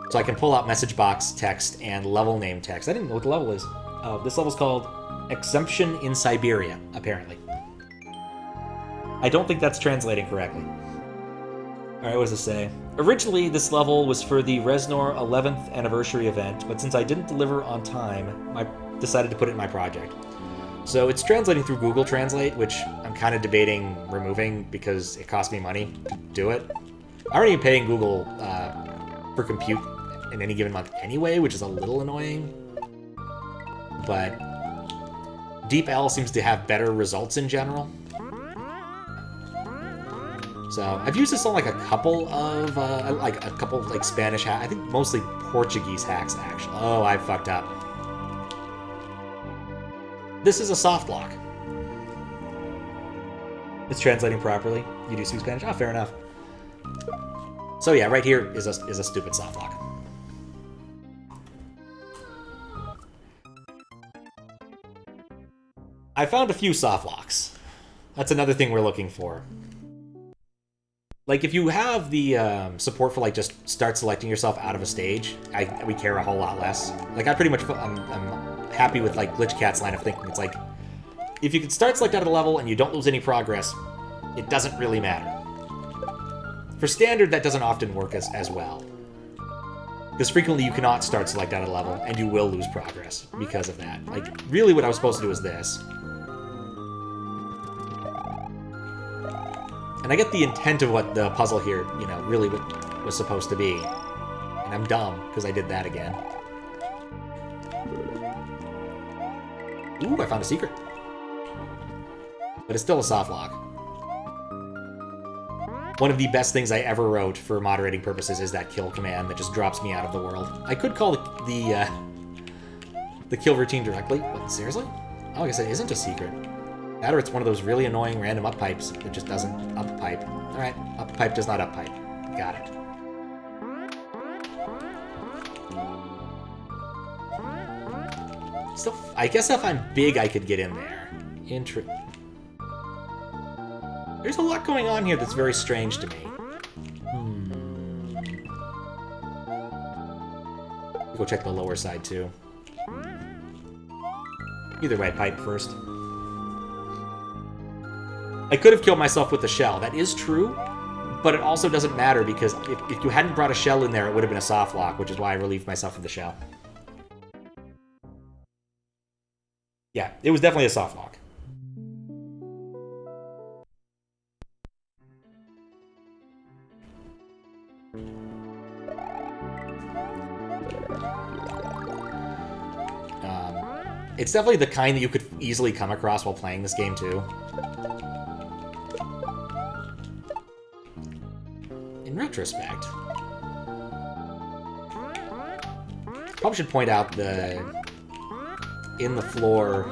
So I can pull out message box text and level name text. I didn't know what the level is. This level's called Exemption in Siberia, apparently. I don't think that's translating correctly. Alright, what does this say? Originally, this level was for the Reznor 11th anniversary event, but since I didn't deliver on time, I decided to put it in my project. So it's translating through Google Translate, which I'm kind of debating removing because it costs me money to do it. I'm already paying Google for compute in any given month anyway, which is a little annoying. But DeepL seems to have better results in general. So I've used this on like a couple of Spanish hacks. I think mostly Portuguese hacks actually. Oh, I fucked up. This is a soft lock. It's translating properly. You do speak Spanish? Oh, fair enough. So yeah, right here is a stupid soft lock. I found a few soft locks. That's another thing we're looking for. Like, if you have the support for, like, just start selecting yourself out of a stage, we care a whole lot less. Like, I'm happy with, like, Glitch Cat's line of thinking. It's like, if you can start select out of the level and you don't lose any progress, it doesn't really matter. For Standard, that doesn't often work as well. Because frequently you cannot start select out of the level, and you will lose progress because of that. Like, really what I was supposed to do is this. And I get the intent of what the puzzle here, you know, really was supposed to be. And I'm dumb, because I did that again. Ooh, I found a secret. But it's still a soft lock. One of the best things I ever wrote for moderating purposes is that kill command that just drops me out of the world. I could call the kill routine directly, but seriously? Oh, I guess it isn't a secret. That or it's one of those really annoying random up pipes that just doesn't up pipe. Alright, up pipe does not up pipe. Got it. Still, I guess if I'm big, I could get in there. There's a lot going on here that's very strange to me. Go check the lower side, too. Either way, pipe first. I could have killed myself with the shell. That is true, but it also doesn't matter because if you hadn't brought a shell in there, it would have been a soft lock, which is why I relieved myself of the shell. Yeah, it was definitely a soft lock. It's definitely the kind that you could easily come across while playing this game, too. In retrospect. Probably should point out the... in the floor...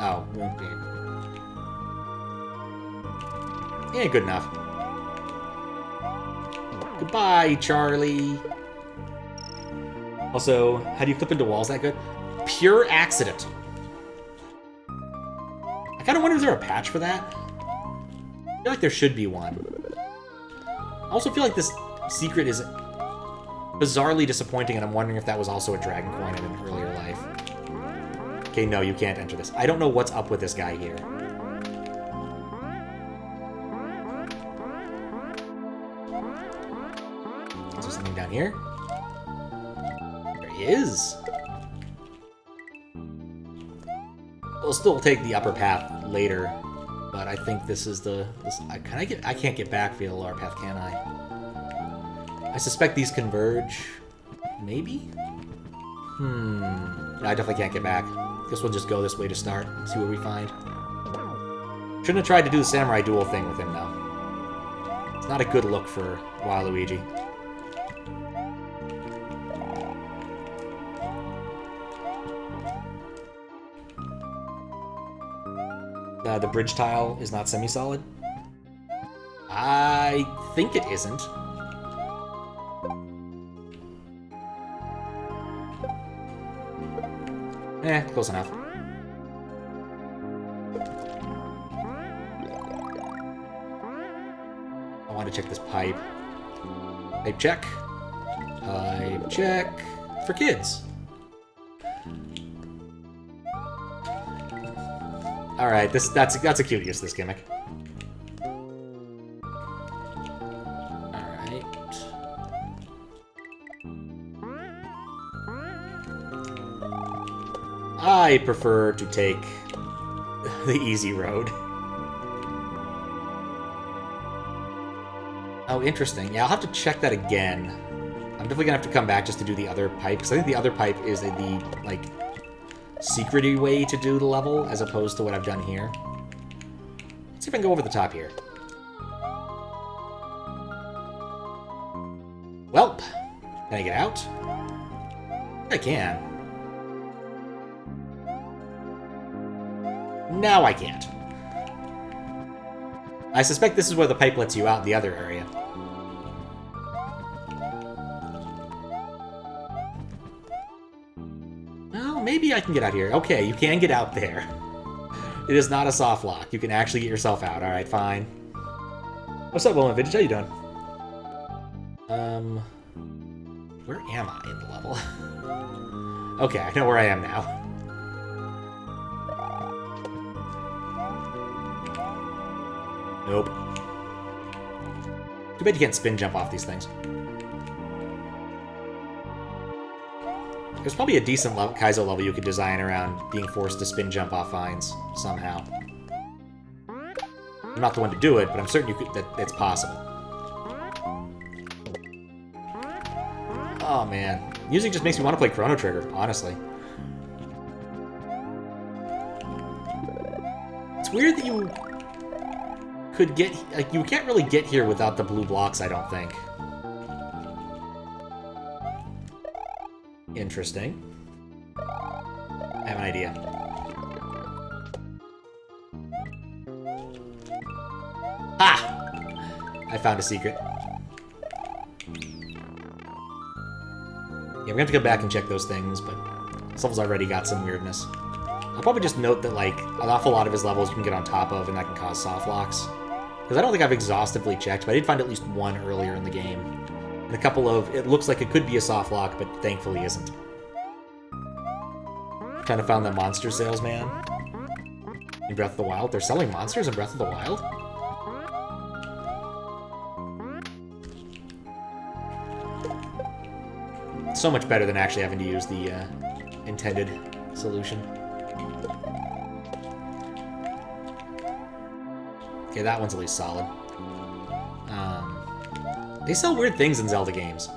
Oh, okay. Yeah, good enough. Goodbye, Charlie. Also, how do you clip into walls that good? Pure accident. I kind of wonder, is there a patch for that? I feel like there should be one. I also feel like this secret is bizarrely disappointing, and I'm wondering if that was also a dragon coin in an earlier life. Okay, no, you can't enter this. I don't know what's up with this guy here. Is there something down here? There he is. We'll still take the upper path later, but I think this is the... I can't get back via the lower path, can I? I suspect these converge. Maybe? No, I definitely can't get back. Guess we'll just go this way to start and see what we find. Shouldn't have tried to do the samurai duel thing with him, though. It's not a good look for Waluigi. The bridge tile is not semi-solid? I think it isn't. Close enough. I want to check this pipe. Pipe check. Pipe check. For kids. Alright, that's a cute use, this gimmick. Alright. I prefer to take the easy road. Oh, interesting. Yeah, I'll have to check that again. I'm definitely gonna have to come back just to do the other pipe, because I think the other pipe is the, like, secret-y way to do the level, as opposed to what I've done here. Let's see if I can go over the top here. Welp. Can I get out? I can. Now I can't. I suspect this is where the pipe lets you out in the other area. Maybe I can get out here. Okay, you can get out there. It is not a soft lock. You can actually get yourself out. Alright, fine. What's up, Wilma Vintage? How you doing? Where am I in the level? Okay, I know where I am now. Nope. Too bad you can't spin jump off these things. There's probably a decent level, Kaizo level you could design around being forced to spin jump off vines somehow. I'm not the one to do it, but I'm certain you could, that it's possible. Oh man, music just makes me want to play Chrono Trigger, honestly. It's weird that you could get, like, you can't really get here without the blue blocks, I don't think. Interesting. I have an idea. Ah! I found a secret. Yeah, we're gonna have to go back and check those things, but this level's already got some weirdness. I'll probably just note that, like, an awful lot of his levels you can get on top of, and that can cause soft locks. Because I don't think I've exhaustively checked, but I did find at least one earlier in the game. And a couple of, it looks like it could be a soft lock, but thankfully isn't. Kind of found the monster salesman in Breath of the Wild. They're selling monsters in Breath of the Wild? So much better than actually having to use the intended solution. Okay, that one's at least solid. They sell weird things in Zelda games.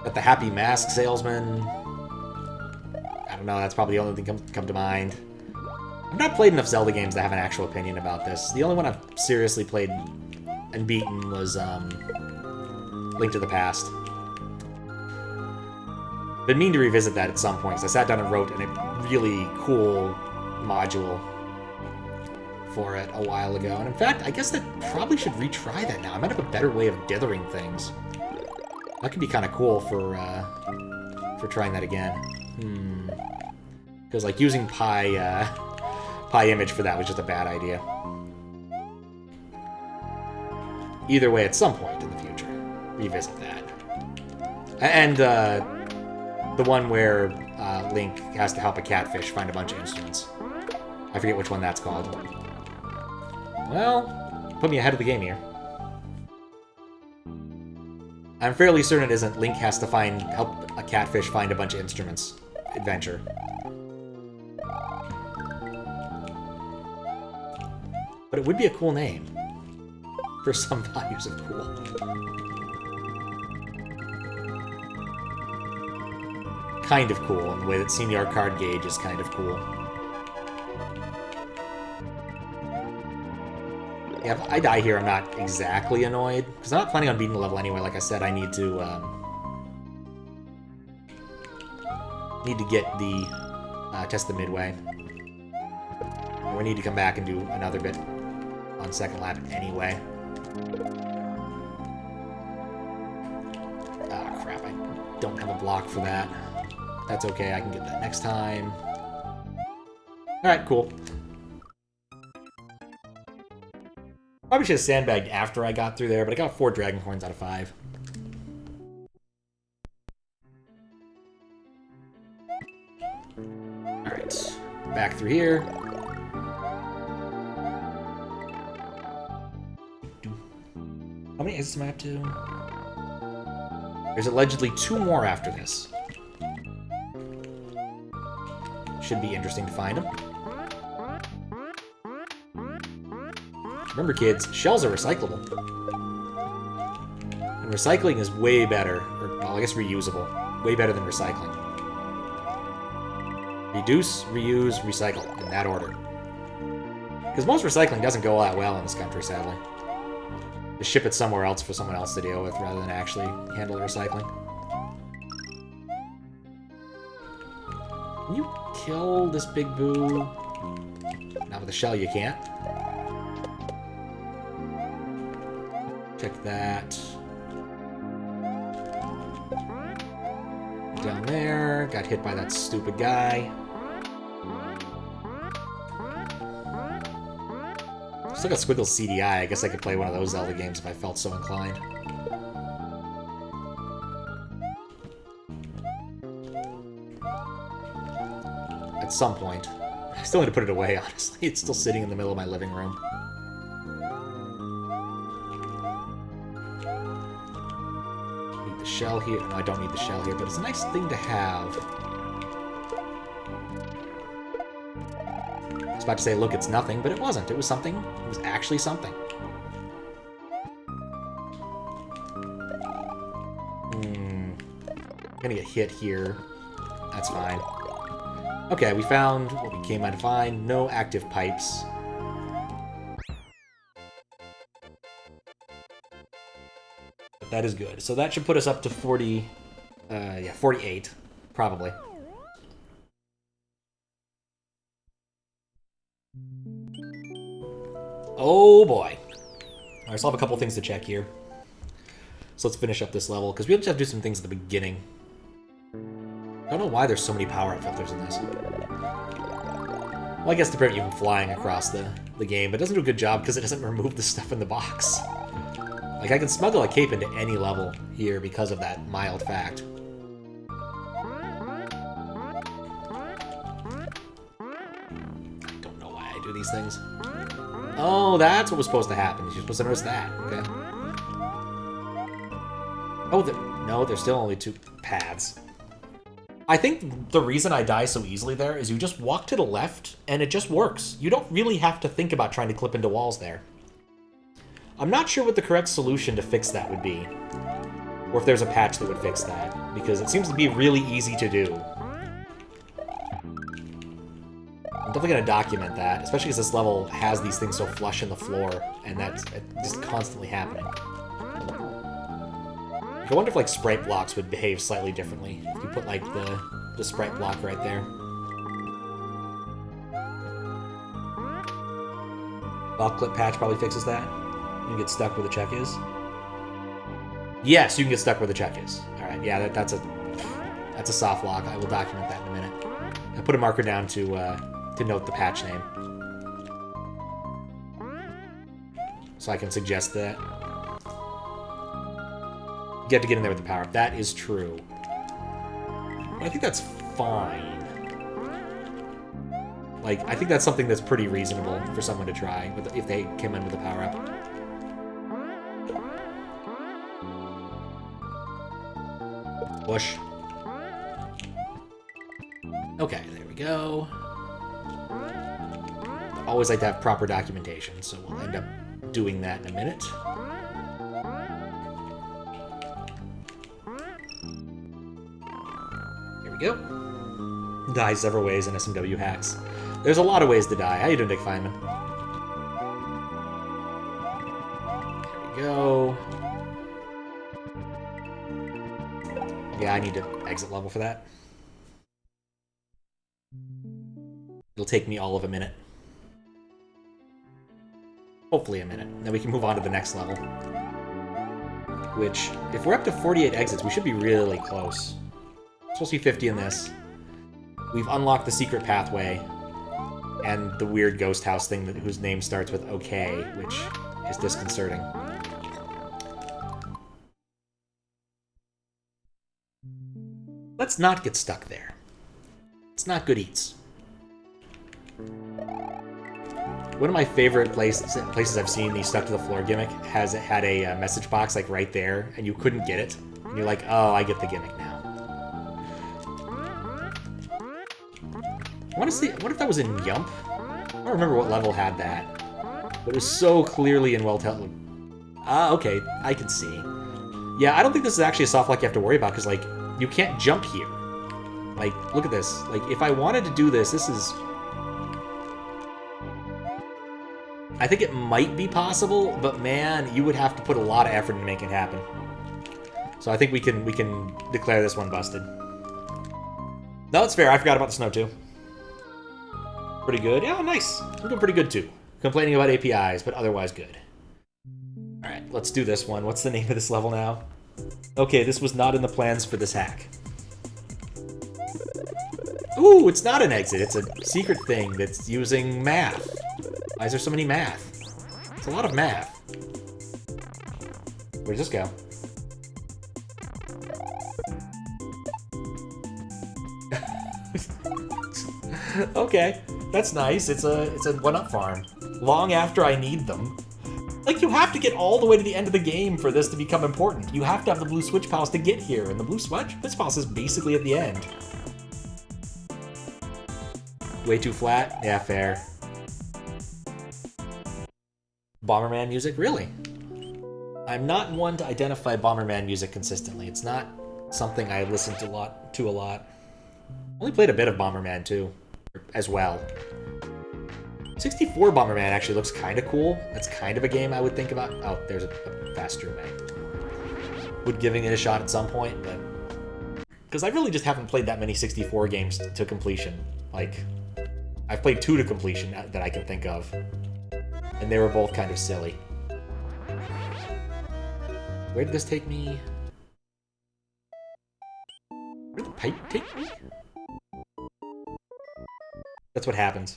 But the Happy Mask Salesman... I don't know, that's probably the only thing come to mind. I've not played enough Zelda games to have an actual opinion about this. The only one I've seriously played and beaten was Link to the Past. Been meaning to revisit that at some point, because I sat down and wrote a really cool module for it a while ago. And in fact, I guess that probably should retry that now. I might have a better way of dithering things. That could be kind of cool for trying that again. Because like using Pi image for that was just a bad idea. Either way, at some point in the future, revisit that. And the one where Link has to help a catfish find a bunch of instruments. I forget which one that's called. Well, put me ahead of the game here. I'm fairly certain it isn't Link has to help a catfish find a bunch of instruments adventure. But it would be a cool name. For some values of cool. Kind of cool, in the way that Senior Card Gauge is kind of cool. Yeah, if I die here, I'm not exactly annoyed. Because I'm not planning on beating the level anyway. Like I said, I need to get the... test the midway. And we need to come back and do another bit on second lap anyway. Ah, crap. I don't have a block for that. That's okay. I can get that next time. Alright, cool. Probably should have sandbagged after I got through there, but I got 4 Dragon Horns out of 5. Alright. Back through here. How many exits am I up to? There's allegedly 2 more after this. Should be interesting to find them. Remember, kids, shells are recyclable. And recycling is way better, or, well, I guess reusable. Way better than recycling. Reduce, reuse, recycle, in that order. Because most recycling doesn't go that well in this country, sadly. Just ship it somewhere else for someone else to deal with, rather than actually handle the recycling. Can you kill this big boo? Not with a shell, you can't. Check that. Down there. Got hit by that stupid guy. Still got Squiggle's CDI. I guess I could play one of those Zelda games if I felt so inclined. At some point. I still need to put it away, honestly. It's still sitting in the middle of my living room. Need the shell here. No, I don't need the shell here, but it's a nice thing to have. I was about to say, look, it's nothing, but it wasn't. It was something. It was actually something. I'm gonna get hit here. That's fine. Okay, we found what we came out to find. No active pipes. But that is good. So that should put us up to 40... yeah, 48. Probably. Oh boy. Alright, so I'll have a couple things to check here. So let's finish up this level, because we just have to do some things at the beginning. I don't know why there's so many power-up filters in this. Well, I guess to prevent you from flying across the game, but it doesn't do a good job because it doesn't remove the stuff in the box. Like, I can smuggle a cape into any level here because of that mild fact. I don't know why I do these things. Oh, that's what was supposed to happen. You're supposed to notice that. Okay. Oh, no, there's still only 2 paths. I think the reason I die so easily there is you just walk to the left, and it just works. You don't really have to think about trying to clip into walls there. I'm not sure what the correct solution to fix that would be. Or if there's a patch that would fix that, because it seems to be really easy to do. I'm definitely going to document that, especially because this level has these things so flush in the floor, and that's just constantly happening. I wonder if, like, sprite blocks would behave slightly differently. If you put, like, the sprite block right there. Ball clip patch probably fixes that. You can get stuck where the check is. Yes, you can get stuck where the check is. Alright, yeah, that's a soft lock. I will document that in a minute. I put a marker down to note the patch name. So I can suggest that. You have to get in there with the power-up. That is true. I think that's fine. Like, I think that's something that's pretty reasonable for someone to try if they came in with a power-up. Push. Okay, there we go. Always like to have proper documentation, so we'll end up doing that in a minute. Go. Die several ways in SMW hacks. There's a lot of ways to die. How you doing, Dick Feynman? There we go. Yeah, I need to exit level for that. It'll take me all of a minute. Hopefully a minute. Then we can move on to the next level. Which, if we're up to 48 exits, we should be really close. Supposed to be 50 in this. We've unlocked the secret pathway and the weird ghost house thing whose name starts with OK, which is disconcerting. Let's not get stuck there. It's not good eats. One of my favorite places I've seen the stuck to the floor gimmick had a message box like right there, and you couldn't get it. And you're like, oh, I get the gimmick now. I want to see. What if that was in Yump? I don't remember what level had that, but it was so clearly in Well-Tell. Ah, okay, I can see. Yeah, I don't think this is actually a soft lock you have to worry about because, like, you can't jump here. Like, look at this. Like, if I wanted to do this, this is. I think it might be possible, but man, you would have to put a lot of effort to make it happen. So I think we can declare this one busted. No, it's fair. I forgot about the snow too. Pretty good. Yeah, nice. We're doing pretty good, too. Complaining about APIs, but otherwise good. Alright, let's do this one. What's the name of this level now? Okay, this was not in the plans for this hack. Ooh, it's not an exit. It's a secret thing that's using math. Why is there so many math? It's a lot of math. Where does this go? Okay. That's nice. It's a one-up farm. Long after I need them. Like, you have to get all the way to the end of the game for this to become important. You have to have the blue switch palace to get here, and the blue switch palace is basically at the end. Way too flat? Yeah, fair. Bomberman music? Really? I'm not one to identify Bomberman music consistently. It's not something I listen to a lot. Only played a bit of Bomberman, too. As well. 64 Bomberman actually looks kind of cool. That's kind of a game I would think about. Oh, there's a faster way. Would giving it a shot at some point, but... Because I really just haven't played that many 64 games to completion. Like, I've played 2 to completion that I can think of. And they were both kind of silly. Where did this take me? Where did the pipe take me? That's what happens.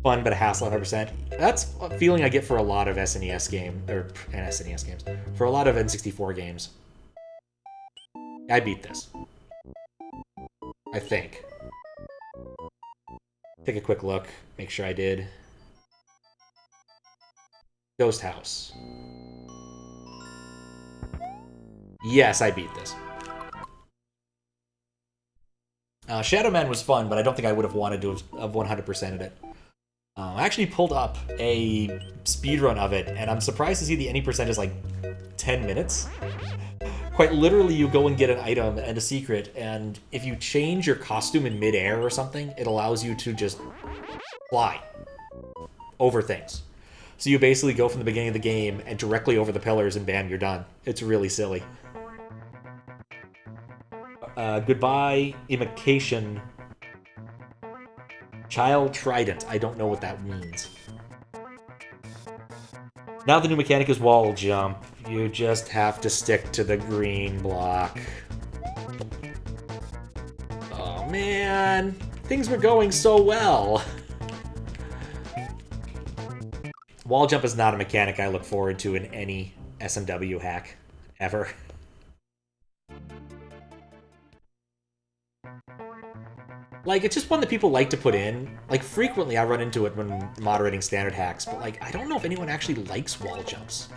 Fun, but a hassle 100%. That's a feeling I get for a lot of SNES games, or SNES games. For a lot of N64 games. I beat this. I think. Take a quick look, make sure I did. Ghost House. Yes, I beat this. Shadow Man was fun, but I don't think I would have wanted to have 100%ed it. I actually pulled up a speedrun of it, and I'm surprised to see the any percent is like 10 minutes. Quite literally, you go and get an item and a secret, and if you change your costume in midair or something, it allows you to just fly over things. So you basically go from the beginning of the game and directly over the pillars, and bam, you're done. It's really silly. Goodbye, Imitacion. Child Trident. I don't know what that means. Now the new mechanic is wall jump. You just have to stick to the green block. Oh man, things were going so well. Wall jump is not a mechanic I look forward to in any SMW hack, ever. Like, it's just one that people like to put in. Like, frequently I run into it when moderating standard hacks, but, like, I don't know if anyone actually likes wall jumps.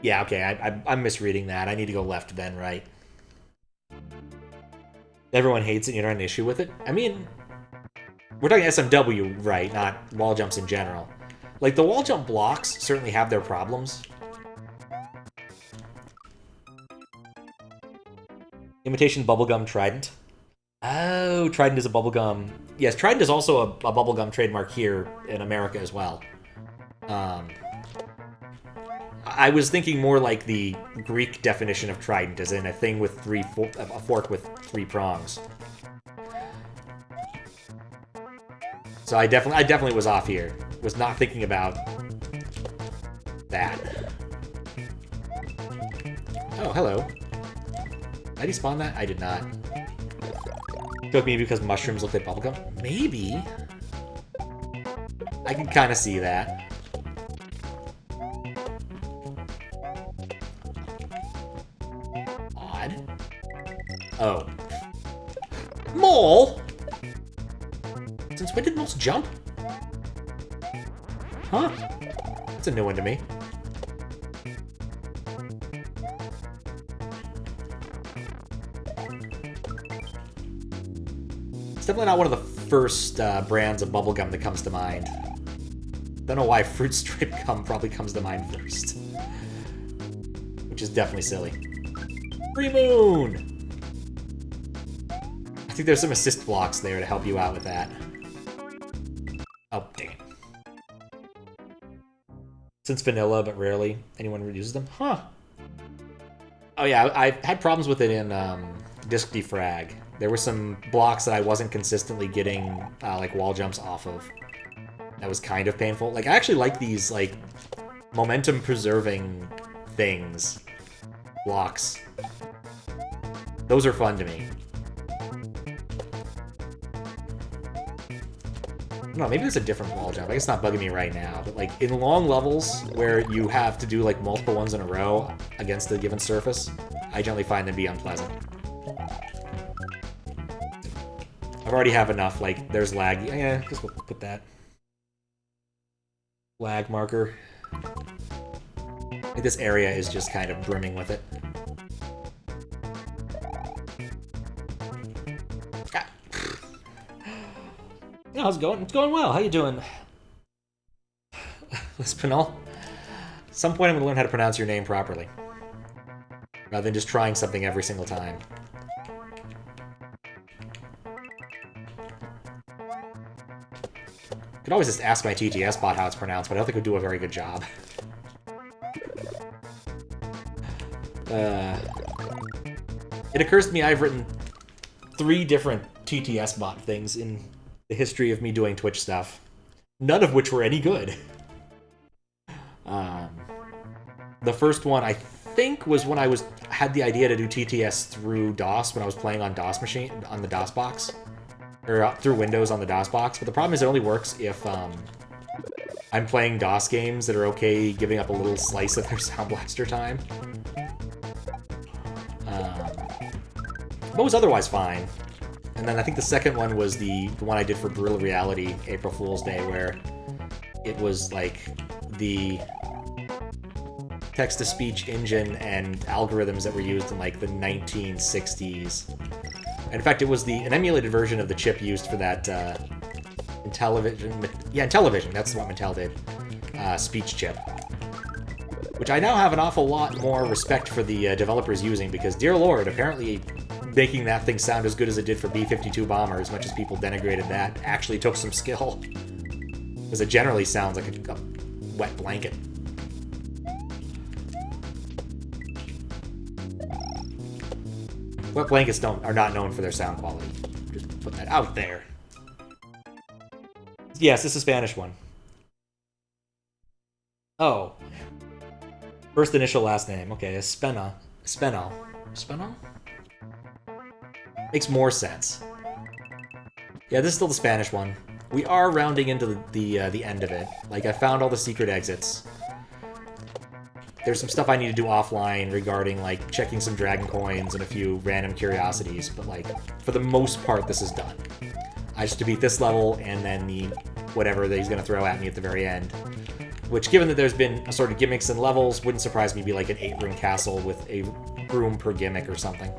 Yeah, okay, I'm misreading that. I need to go left then, right? Everyone hates it and you don't have an issue with it? I mean, we're talking SMW, right, not wall jumps in general. Like, the wall jump blocks certainly have their problems. Imitation Bubblegum Trident. Oh, Trident is a bubblegum. Yes, Trident is also a bubblegum trademark here in America as well. I was thinking more like the Greek definition of Trident, as in a thing with a fork with 3 prongs. So I definitely was off here. Was not thinking about that. Oh, hello. Did I despawn that? I did not. Maybe because mushrooms look like bubblegum? Maybe. I can kind of see that. Odd. Oh. Mole? Since when did moles jump? Huh? That's a new one to me. It's definitely not one of the first brands of bubblegum that comes to mind. Don't know why Fruit Stripe Gum probably comes to mind first. Which is definitely silly. Free Moon! I think there's some assist blocks there to help you out with that. Oh, dang it. Since vanilla, but rarely anyone uses them. Huh. Oh yeah, I've had problems with it in Disc Defrag. There were some blocks that I wasn't consistently getting, like, wall jumps off of. That was kind of painful. Like, I actually like these, like, momentum-preserving things. Blocks. Those are fun to me. I don't know, maybe there's a different wall jump. I guess it's not bugging me right now. But, like, in long levels where you have to do, like, multiple ones in a row against a given surface, I generally find them to be unpleasant. I already have enough, like, there's lag. Yeah, just we'll put that. Lag marker. Like, this area is just kind of brimming with it. Ah. Yeah, how's it going? It's going well. How you doing? Lispinal? At some point I'm going to learn how to pronounce your name properly. Rather than just trying something every single time. I could always just ask my TTS bot how it's pronounced, but I don't think it would do a very good job. It occurs to me I've written 3 different TTS bot things in the history of me doing Twitch stuff, none of which were any good. The first one, I think, was when I had the idea to do TTS through DOS when I was playing on DOS machine, on the DOS box. Or through Windows on the DOS box, but the problem is it only works if I'm playing DOS games that are okay giving up a little slice of their Sound Blaster time. But it was otherwise fine. And then I think the second one was the one I did for Brutal Reality, April Fool's Day, where it was like the text-to-speech engine and algorithms that were used in like the 1960s. In fact, it was an emulated version of the chip used for that Intellivision, that's what Mattel did, speech chip. Which I now have an awful lot more respect for the developers using, because, dear lord, apparently making that thing sound as good as it did for B-52 Bomber, as much as people denigrated that, actually took some skill. Because it generally sounds like a wet blanket. Wet blankets are not known for their sound quality. Just put that out there. Yes, this is a Spanish one. Oh. First initial, last name. Okay, Espeno. Makes more sense. Yeah, this is still the Spanish one. We are rounding into the end of it. Like, I found all the secret exits. There's some stuff I need to do offline regarding, like, checking some dragon coins and a few random curiosities, but, like, for the most part, this is done. I just have to beat this level and then the whatever that he's going to throw at me at the very end. Which, given that there's been a sort of gimmicks and levels, wouldn't surprise me to be like an 8-room castle with a room per gimmick or something.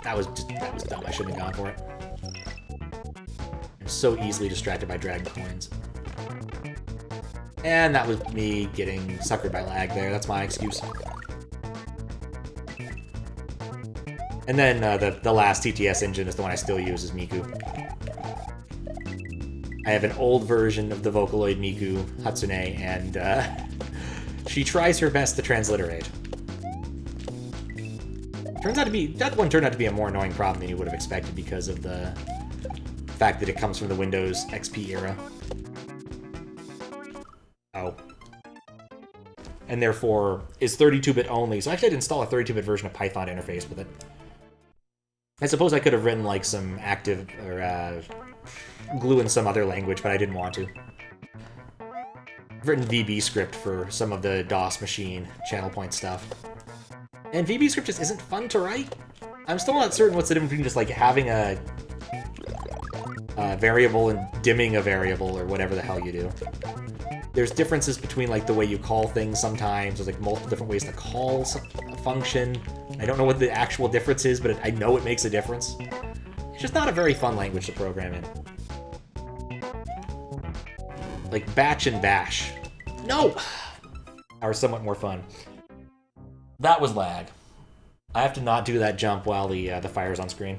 That was dumb. I shouldn't have gone for it. I'm so easily distracted by dragon coins. And that was me getting suckered by lag there. That's my excuse. And then the last TTS engine is the one I still use, is Miku. I have an old version of the Vocaloid Miku, Hatsune, and she tries her best to transliterate. That one turned out to be a more annoying problem than you would have expected because of the fact that it comes from the Windows XP era. Oh. And therefore is 32-bit only, so actually I'd install a 32-bit version of Python to interface with it. I suppose I could have written like some active or glue in some other language, but I didn't want to. I've written VB script for some of the DOS machine channel point stuff. And VB script just isn't fun to write. I'm still not certain what's the difference between just like having a variable and dimming a variable or whatever the hell you do. There's differences between like the way you call things sometimes. There's like multiple different ways to call a function. I don't know what the actual difference is, but I know it makes a difference. It's just not a very fun language to program in. Like batch and bash. No! Are somewhat more fun. That was lag. I have to not do that jump while the fire's on screen.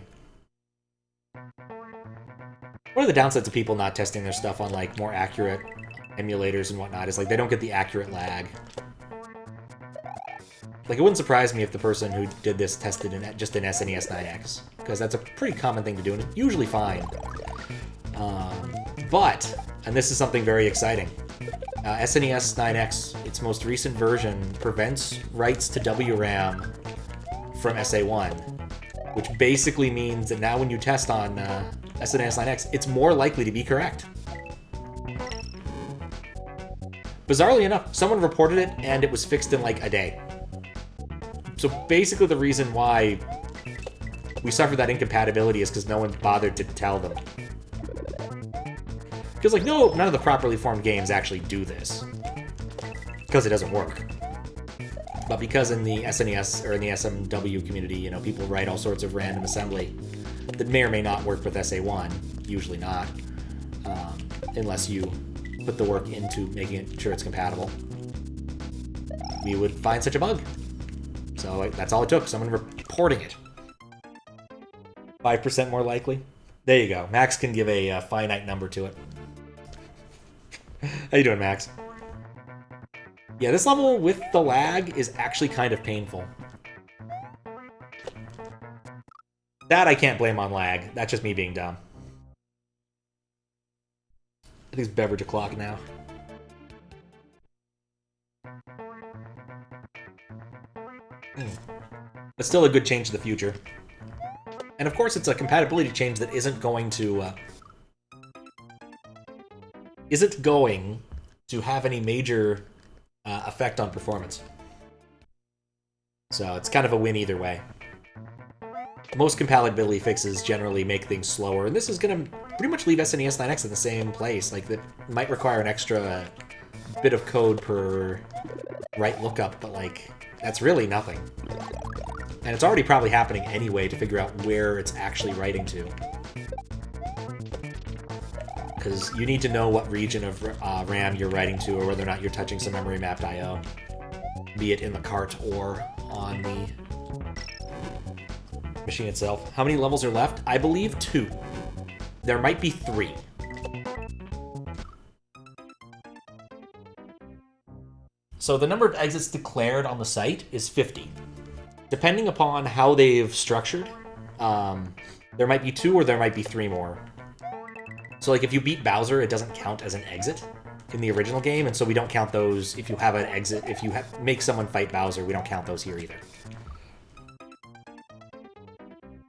One of the downsides of people not testing their stuff on like more accurate emulators and whatnot is like they don't get the accurate lag. Like, it wouldn't surprise me if the person who did this tested just an SNES 9X, because that's a pretty common thing to do, and it's usually fine. But, and this is something very exciting, SNES 9X, its most recent version, prevents writes to WRAM from SA1, which basically means that now when you test on SNES 9X, it's more likely to be correct. Bizarrely enough, someone reported it, and it was fixed in like a day. So basically the reason why we suffered that incompatibility is because no one bothered to tell them. Because, like, no, none of the properly formed games actually do this. Because it doesn't work. But because in the SNES, or in the SMW community, you know, people write all sorts of random assembly that may or may not work with SA1. Usually not. Unless you put the work into making sure it's compatible. We would find such a bug. So that's all it took, someone reporting it. 5% more likely? There you go. Max can give a finite number to it. How you doing, Max? Yeah, this level with the lag is actually kind of painful. That I can't blame on lag. That's just me being dumb. I think it's beverage o'clock now. But still a good change to the future. And of course it's a compatibility change that isn't going to have any major effect on performance. So it's kind of a win either way. Most compatibility fixes generally make things slower, and this is going to pretty much leave SNES 9X in the same place. Like, that might require an extra bit of code per write lookup, but, like, that's really nothing. And it's already probably happening anyway to figure out where it's actually writing to. Because you need to know what region of RAM you're writing to, or whether or not you're touching some memory mapped I/O, be it in the cart or on the machine itself. How many levels are left? I believe 2. There might be 3. So the number of exits declared on the site is 50. Depending upon how they've structured, there might be 2 or there might be 3 more. So, like, if you beat Bowser, it doesn't count as an exit in the original game, and so we don't count those if you have an exit. If you make someone fight Bowser, we don't count those here either.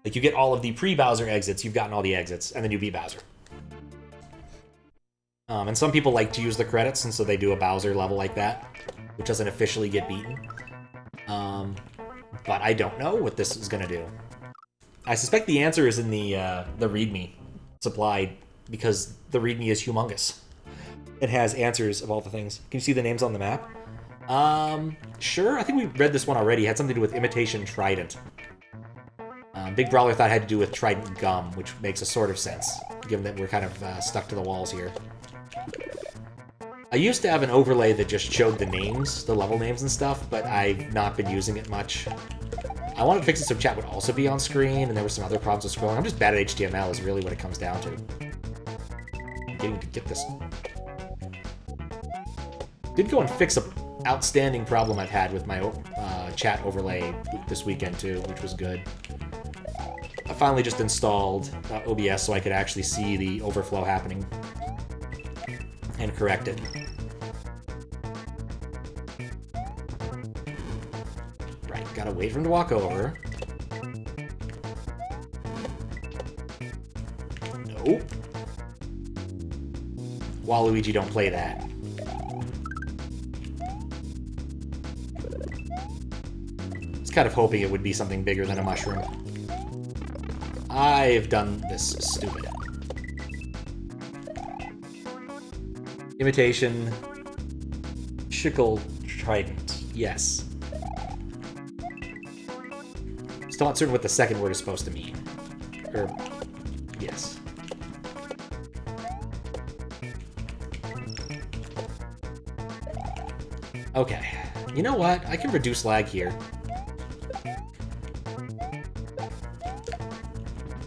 Like, you get all of the pre-Bowser exits, you've gotten all the exits, and then you beat Bowser. And some people like to use the credits, and so they do a Bowser level like that, which doesn't officially get beaten. But I don't know what this is going to do. I suspect the answer is in the README supplied, because the README is humongous. It has answers of all the things. Can you see the names on the map? Sure. I think we read this one already. It had something to do with Imitation Trident. Big Brawler thought it had to do with Trident Gum, which makes a sort of sense, given that we're kind of stuck to the walls here. I used to have an overlay that just showed the names, the level names and stuff, but I've not been using it much. I wanted to fix it so chat would also be on screen, and there were some other problems with scrolling. I'm just bad at HTML is really what it comes down to. Getting to get this. Did go and fix an outstanding problem I've had with my chat overlay this weekend too, which was good. I finally just installed OBS so I could actually see the overflow happening and correct it. Right, gotta wait for him to walk over. Nope. Waluigi, don't play that. I was kind of hoping it would be something bigger than a mushroom. I've done this stupid. Imitation Chicle Trident. Yes. Still not certain what the second word is supposed to mean. Or, yes. Okay. You know what? I can reduce lag here.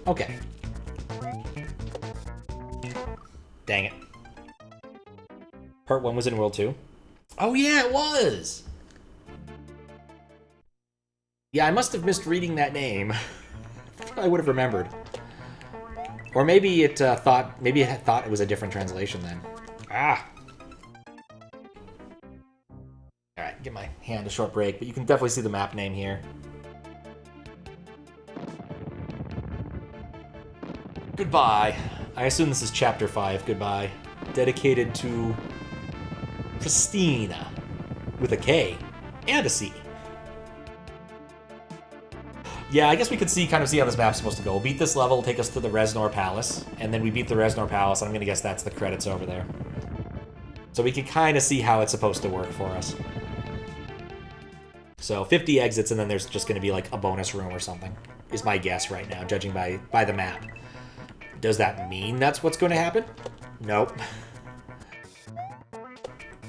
Okay. Dang it. Part 1 was in World 2? Oh yeah, it was! Yeah, I must have missed reading that name. I would have remembered. Or maybe it thought it was a different translation then. Ah! Alright, give my hand a short break, but you can definitely see the map name here. Goodbye. I assume this is Chapter 5, Goodbye. Dedicated to Christina, with a K and a C. Yeah, I guess we could kind of see how this map's supposed to go. We'll beat this level, take us to the Reznor Palace, and then we beat the Reznor Palace, and I'm gonna guess that's the credits over there. So we can kind of see how it's supposed to work for us. So 50 exits, and then there's just gonna be like a bonus room or something, is my guess right now, judging by the map. Does that mean that's what's going to happen? Nope.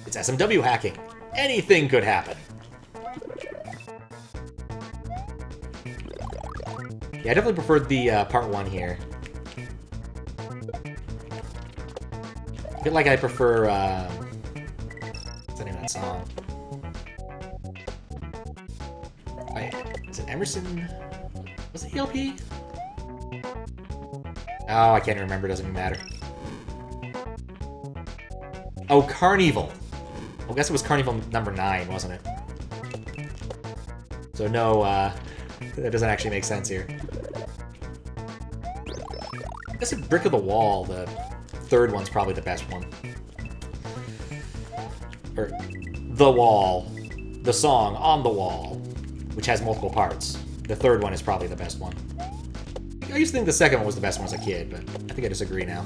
It's SMW hacking. Anything could happen. Yeah, I definitely preferred the part 1 here. I feel like I prefer, what's the name of that song? Is it Emerson? Was it ELP? Oh, I can't remember. Doesn't even matter. Oh, Carnival. I guess it was Carnival number 9, wasn't it? So no, that doesn't actually make sense here. I guess it's Brick of the Wall, the third one's probably the best one. Or The Wall. The song On the Wall, which has multiple parts. the third one is probably the best one. I used to think the second one was the best one as a kid, but I think I disagree now.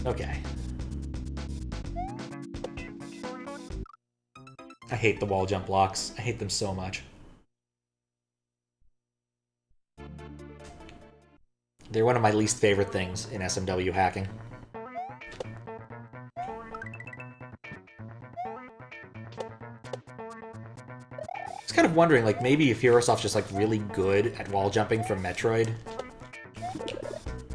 Okay. I hate the wall jump blocks. I hate them so much. They're one of my least favorite things in SMW hacking. I was kind of wondering, like, maybe if Herosoft's just, like, really good at wall jumping from Metroid,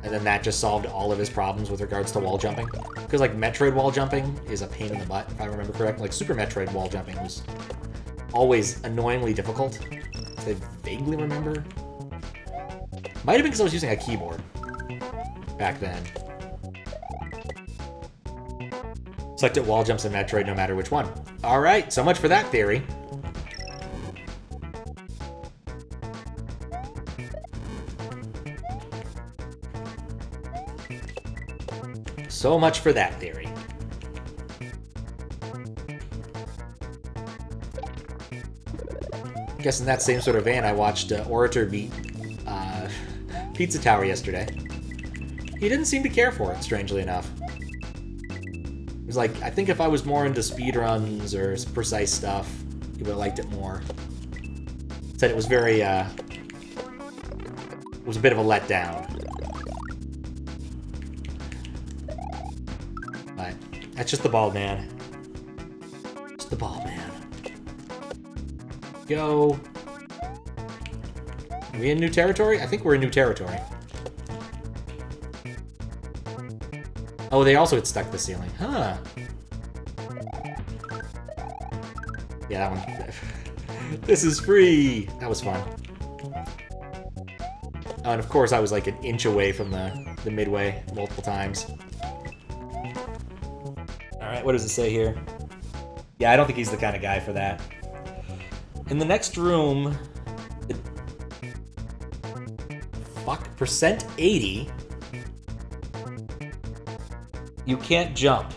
and then that just solved all of his problems with regards to wall jumping. Because, like, Metroid wall jumping is a pain in the butt, if I remember correctly. Like, Super Metroid wall jumping was always annoyingly difficult, if I vaguely remember. Might have been because I was using a keyboard back then. Sucked at wall jumps in Metroid no matter which one. Alright, so much for that theory. So much for that theory. I guess in that same sort of vein, I watched Orator beat Pizza Tower yesterday. He didn't seem to care for it, strangely enough. He was like, I think if I was more into speedruns or precise stuff, he would have liked it more. Said it was very, it was a bit of a letdown. But that's just the bald man. Just the bald man. Go. Are we in new territory? I think we're in new territory. Oh, they also get stuck to the ceiling. Huh. Yeah, that one. This is free! That was fun. Oh, and of course I was like an inch away from the midway multiple times. Alright, what does it say here? Yeah, I don't think he's the kind of guy for that. In the next room... Fuck, %80? You can't jump.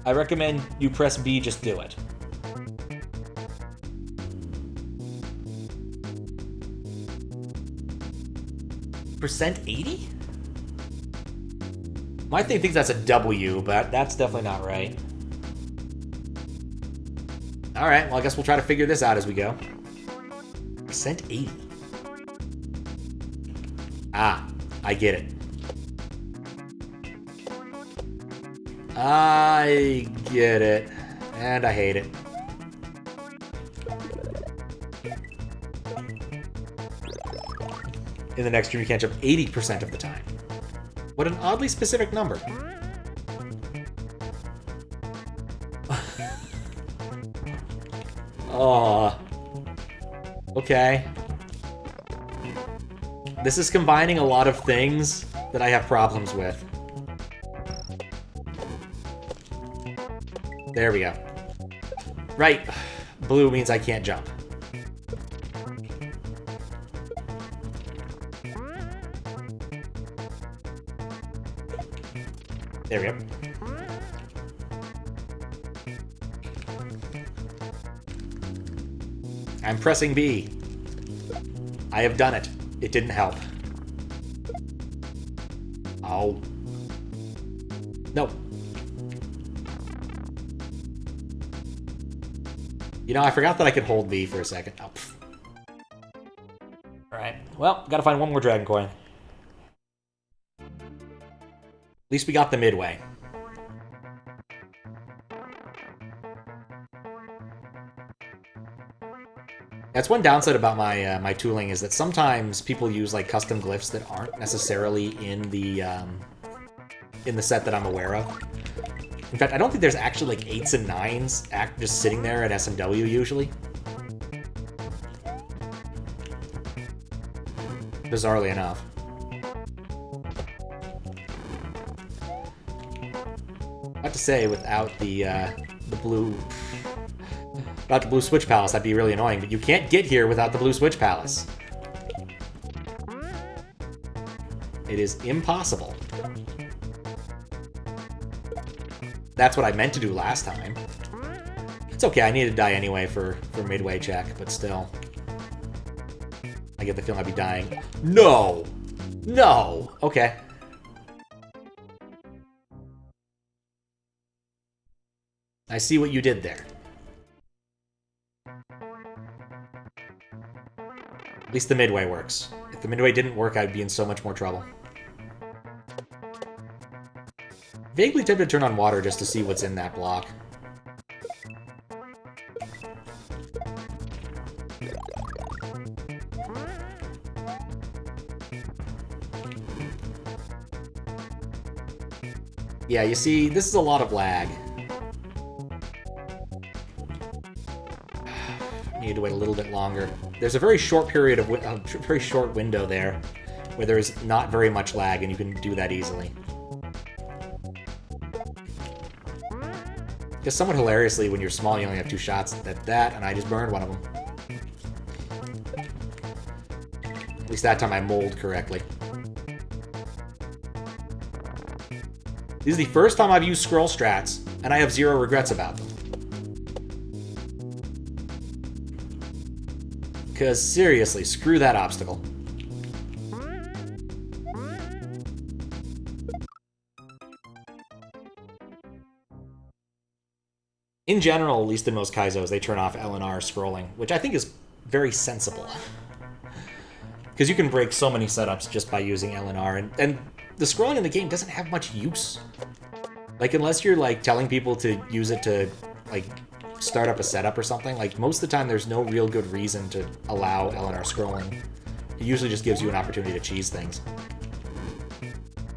I recommend you press B, just do it. %80? My thing thinks that's a W, but that's definitely not right. Alright, well I guess we'll try to figure this out as we go. %80. Ah, I get it. I get it. And I hate it. In the next room, you can't jump 80% of the time. What an oddly specific number. Oh. Okay. This is combining a lot of things that I have problems with. There we go. Right. Blue means I can't jump. There we go. I'm pressing B. I have done it. It didn't help. Oh. No. You know, I forgot that I could hold B for a second. Oh, alright. Well, gotta find one more dragon coin. At least we got the midway. That's one downside about my my tooling is that sometimes people use like custom glyphs that aren't necessarily in the set that I'm aware of. In fact, I don't think there's actually like 8s and 9s just sitting there at SMW usually. Bizarrely enough. I have to say, without the blue switch palace, that'd be really annoying. But you can't get here without the blue switch palace. It is impossible. That's what I meant to do last time. It's okay, I need to die anyway for midway check, but still. I get the feeling I'd be dying. No! No! Okay. I see what you did there. At least the midway works. If the midway didn't work, I'd be in so much more trouble. Vaguely tempted to turn on water just to see what's in that block. Yeah, you see, this is a lot of lag. Need to wait a little bit longer. There's a very short period of a very short window there where there's not very much lag, and you can do that easily. Just somewhat hilariously, when you're small, you only have 2 shots at that, and I just burned one of them. At least that time I mold correctly. This is the first time I've used scroll strats, and I have 0 regrets about them. Because, seriously, screw that obstacle. In general, at least in most Kaizos, they turn off LNR scrolling, which I think is very sensible. Because you can break so many setups just by using LNR, and the scrolling in the game doesn't have much use. Like, unless you're, like, telling people to use it to, like, start up a setup or something, like, most of the time there's no real good reason to allow LNR scrolling. It usually just gives you an opportunity to cheese things.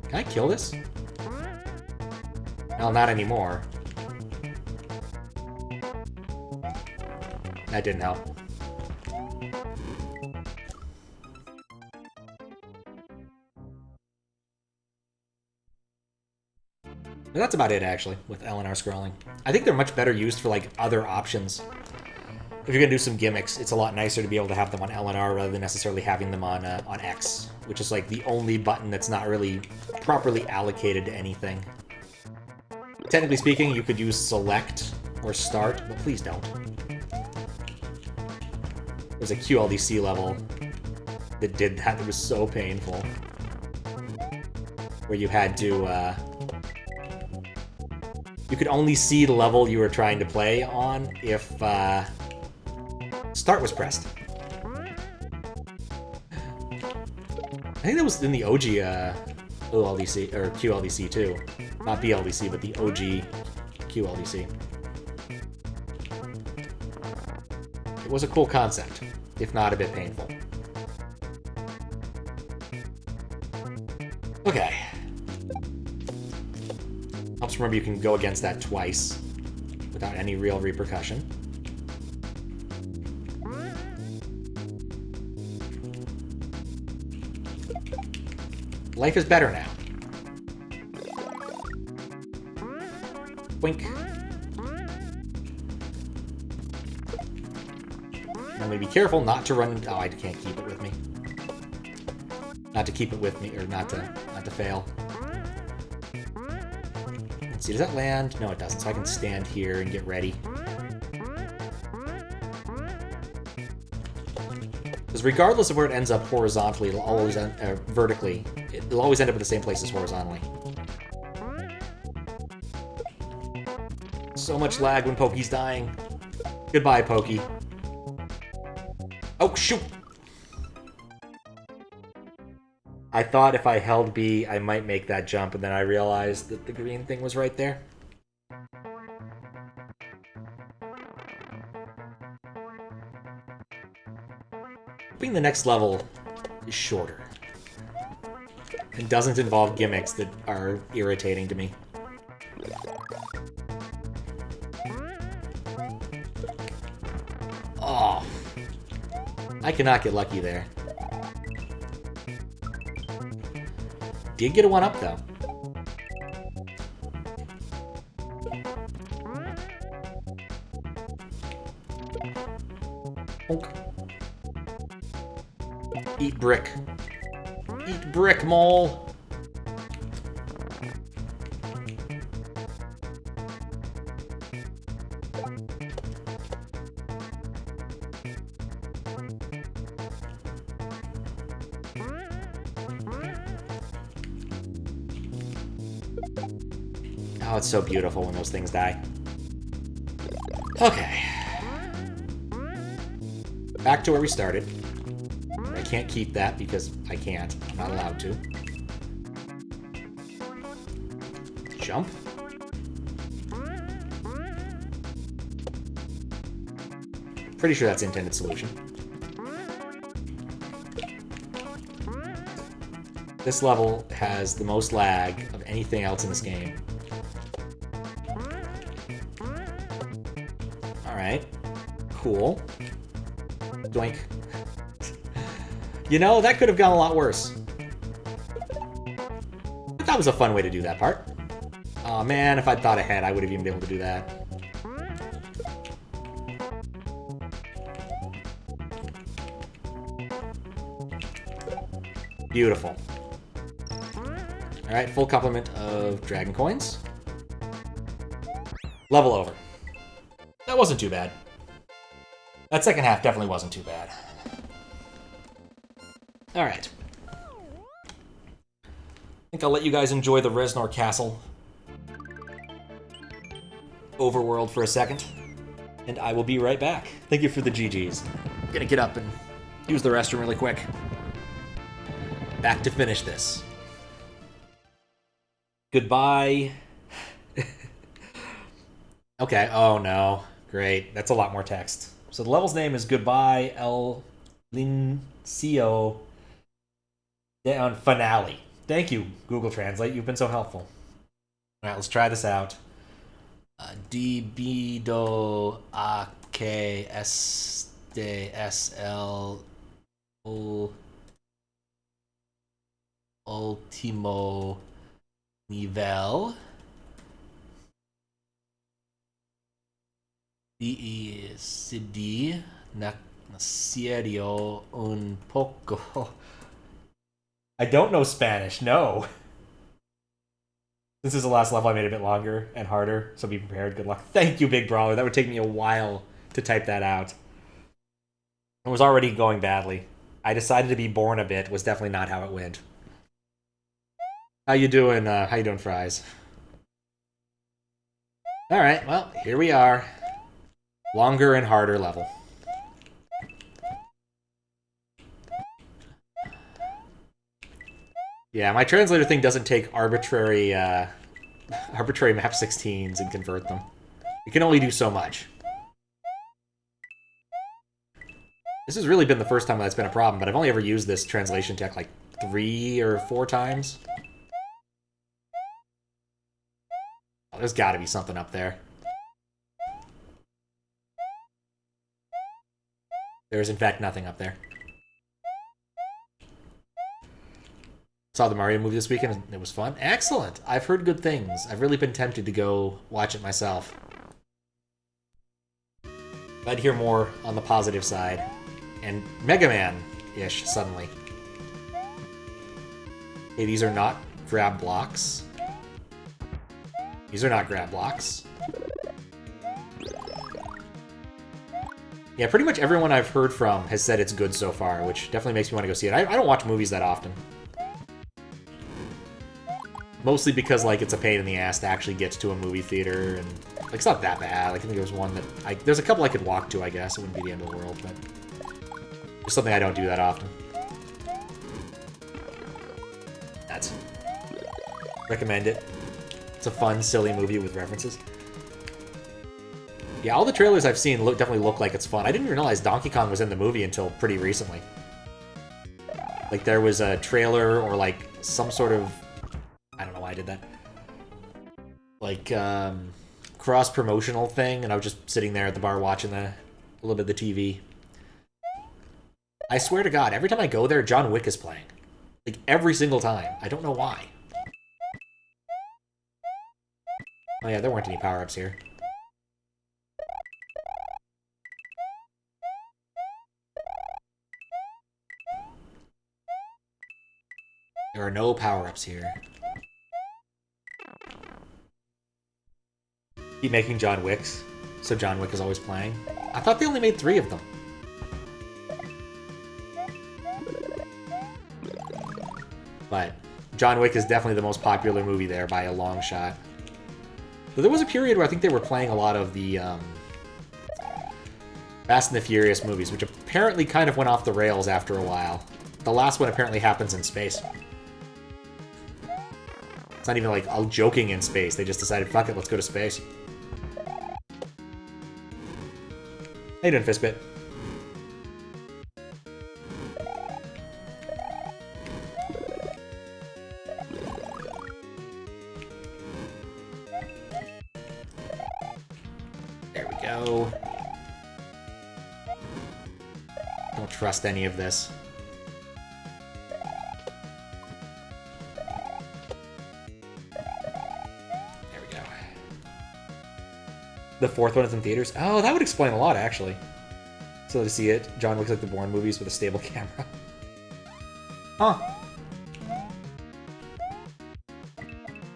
Can I kill this? Well, not anymore. That didn't help. But that's about it, actually, with LNR scrolling. I think they're much better used for, like, other options. If you're gonna do some gimmicks, it's a lot nicer to be able to have them on LNR rather than necessarily having them on X, which is, like, the only button that's not really properly allocated to anything. Technically speaking, you could use Select or Start, but please don't. There's a QLDC level that did that. It was so painful. Where you had to, you could only see the level you were trying to play on if, Start was pressed. I think that was in the OG, OLDC, or QLDC too. Not BLDC, but the OG QLDC. It was a cool concept, if not a bit painful. Okay. Helps remember you can go against that twice without any real repercussion. Life is better now. Wink. I'm gonna be careful not to run. Oh, I can't keep it with me. Not to keep it with me, or not to fail. Let's see, does that land? No, it doesn't. So I can stand here and get ready. Because regardless of where it ends up horizontally, it'll always end, vertically, it'll always end up in the same place as horizontally. So much lag when Pokey's dying. Goodbye, Pokey. Oh, shoot! I thought if I held B, I might make that jump, and then I realized that the green thing was right there. Hoping the next level is shorter. And doesn't involve gimmicks that are irritating to me. Oh. I cannot get lucky there. Did get a 1-up, though. Honk. Eat brick. Eat brick, mole! Oh, it's so beautiful when those things die. Okay. Back to where we started. I can't keep that because I can't. I'm not allowed to. Jump. Pretty sure that's the intended solution. This level has the most lag of anything else in this game. Alright. Cool. Doink. You know, that could have gone a lot worse. But that was a fun way to do that part. Aw, man, if I'd thought ahead, I would have even been able to do that. Beautiful. Alright, full complement of dragon coins. Level over. That wasn't too bad. That second half definitely wasn't too bad. Alright. I think I'll let you guys enjoy the Reznor Castle overworld for a second, and I will be right back. Thank you for the GGs. I'm gonna get up and use the restroom really quick. Back to finish this. Goodbye. Okay, oh no. Great, that's a lot more text. So the level's name is Goodbye El Inicio on Finale. Thank you, Google Translate. You've been so helpful. Alright, let's try this out. Dibido ake SL Ultimo nivel. Decidí serio un poco. I don't know Spanish, no. This is the last level I made a bit longer and harder, so be prepared. Good luck. Thank you, Big Brawler. That would take me a while to type that out. It was already going badly. I decided to be born a bit was definitely not how it went. How you doing, Fries? Alright, well, here we are. Longer and harder level. Yeah, my translator thing doesn't take arbitrary arbitrary map 16s and convert them. It can only do so much. This has really been the first time that's been a problem, but I've only ever used this translation tech like 3 or 4 times. Oh, there's gotta be something up there. There is, in fact, nothing up there. Saw the Mario movie this weekend, and it was fun. Excellent! I've heard good things. I've really been tempted to go watch it myself. I'd hear more on the positive side. And Mega Man-ish, suddenly. Hey, these are not grab blocks. These are not grab blocks. Yeah, pretty much everyone I've heard from has said it's good so far, which definitely makes me want to go see it. I don't watch movies that often. Mostly because, like, it's a pain in the ass to actually get to a movie theater, and, like, it's not that bad. Like, I think there was one that there's a couple I could walk to, I guess. It wouldn't be the end of the world, but it's something I don't do that often. That's... Recommend it. It's a fun, silly movie with references. Yeah, all the trailers I've seen definitely look like it's fun. I didn't even realize Donkey Kong was in the movie until pretty recently. Like, there was a trailer or, like, some sort of... I don't know why I did that. Like, cross-promotional thing, and I was just sitting there at the bar watching a little bit of the TV. I swear to God, every time I go there, John Wick is playing. Like, every single time. I don't know why. Oh yeah, there weren't any power-ups here. There are no power-ups here. Keep making John Wicks, so John Wick is always playing. I thought they only made 3 of them. But John Wick is definitely the most popular movie there by a long shot. Though there was a period where I think they were playing a lot of the Fast and the Furious movies, which apparently kind of went off the rails after a while. The last one apparently happens in space. It's not even like joking in space. They just decided, fuck it, let's go to space. How you doing, Fistbit? There we go. Don't trust any of this. The fourth one is in theaters. Oh, that would explain a lot, actually. So to see it, John looks like the Bourne movies with a stable camera. Huh.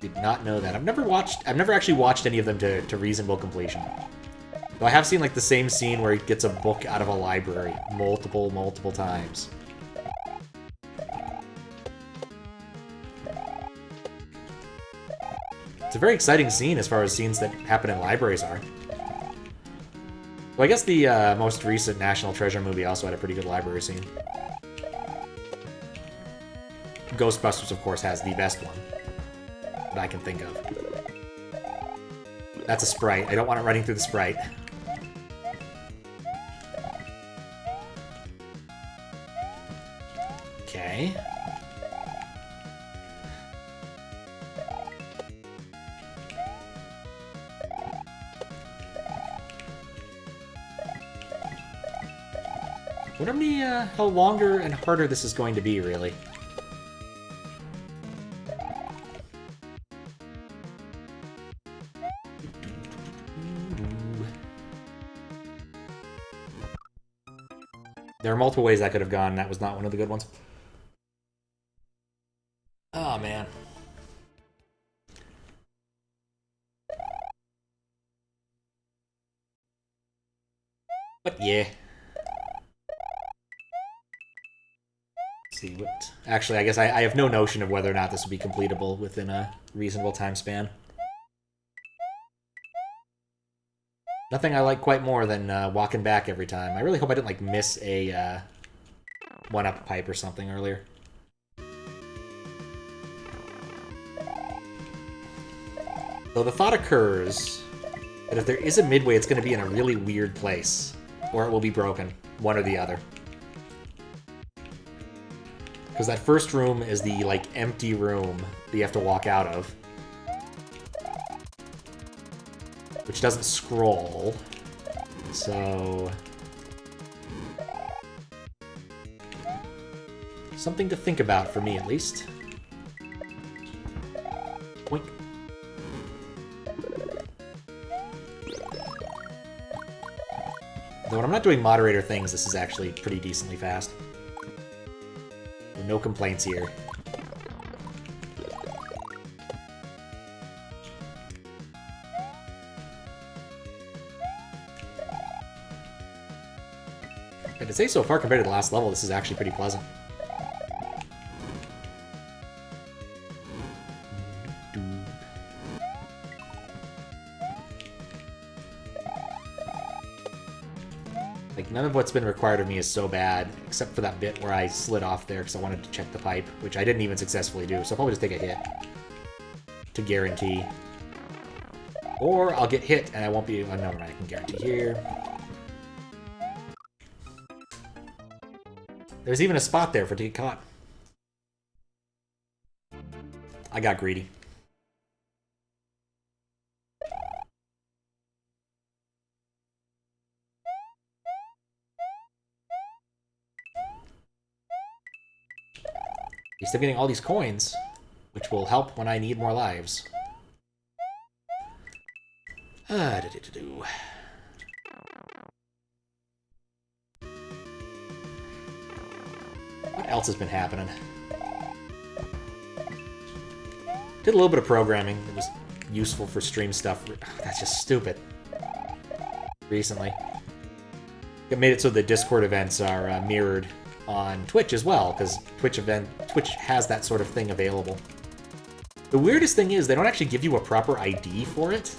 Did not know that. I've never actually watched any of them to reasonable completion. Though I have seen like the same scene where he gets a book out of a library multiple times. It's a very exciting scene as far as scenes that happen in libraries are. Well, I guess the most recent National Treasure movie also had a pretty good library scene. Ghostbusters, of course, has the best one that I can think of. That's a sprite. I don't want it running through the sprite. Okay. I wonder how longer and harder this is going to be, really. There are multiple ways that could have gone. That was not one of the good ones. Oh, man. But yeah. See what... Actually, I guess I have no notion of whether or not this will be completable within a reasonable time span. Nothing I like quite more than walking back every time. I really hope I didn't like miss a one-up pipe or something earlier. Though the thought occurs that if there is a midway, it's going to be in a really weird place, or it will be broken, one or the other. Because that first room is the, like, empty room that you have to walk out of. Which doesn't scroll. So... something to think about for me, at least. Boink. Though when I'm not doing moderator things, this is actually pretty decently fast. No complaints here. I'd say so far compared to the last level, this is actually pretty pleasant. Like, none of what's been required of me is so bad, except for that bit where I slid off there because I wanted to check the pipe, which I didn't even successfully do, so I'll probably just take a hit to guarantee. Or I'll get hit and I won't be... oh, never mind, I can guarantee here. There's even a spot there for it to get caught. I got greedy. At least I'm getting all these coins, which will help when I need more lives. What else has been happening? Did a little bit of programming that was useful for stream stuff. That's just stupid. Recently. It made it so the Discord events are mirrored on Twitch as well, because Twitch has that sort of thing available. The weirdest thing is they don't actually give you a proper ID for it.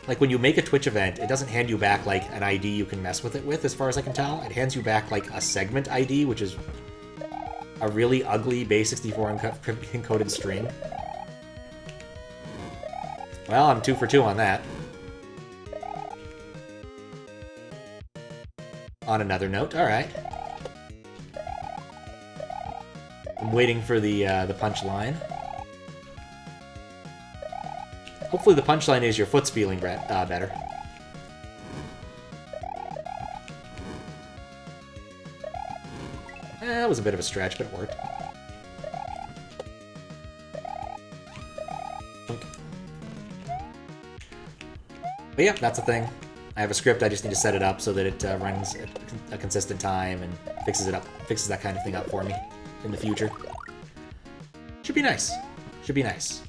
Like, when you make a Twitch event, it doesn't hand you back, like, an ID you can mess with it with, as far as I can tell. It hands you back, like, a segment ID, which is a really ugly base64 encoded string. Well, I'm 2 for 2 on that. On another note, alright. I'm waiting for the punchline. Hopefully the punchline is your foot's feeling better. That was a bit of a stretch, but it worked. But yeah, that's the thing. I have a script, I just need to set it up so that it runs at a consistent time and fixes that kind of thing up for me in the future. Should be nice. Should be nice.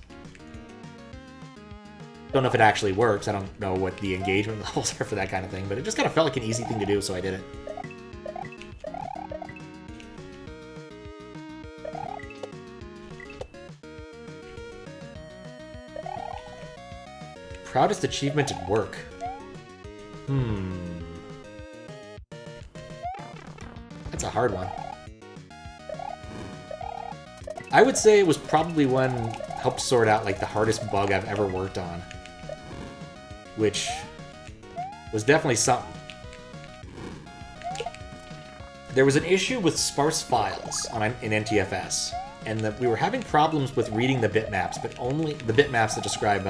Don't know if it actually works. I don't know what the engagement levels are for that kind of thing, but it just kind of felt like an easy thing to do, so I did it. Proudest achievement at work. That's a hard one. I would say it was probably one helped sort out like the hardest bug I've ever worked on, which was definitely something. There was an issue with sparse files in NTFS, and that we were having problems with reading the bitmaps, but only the bitmaps that describe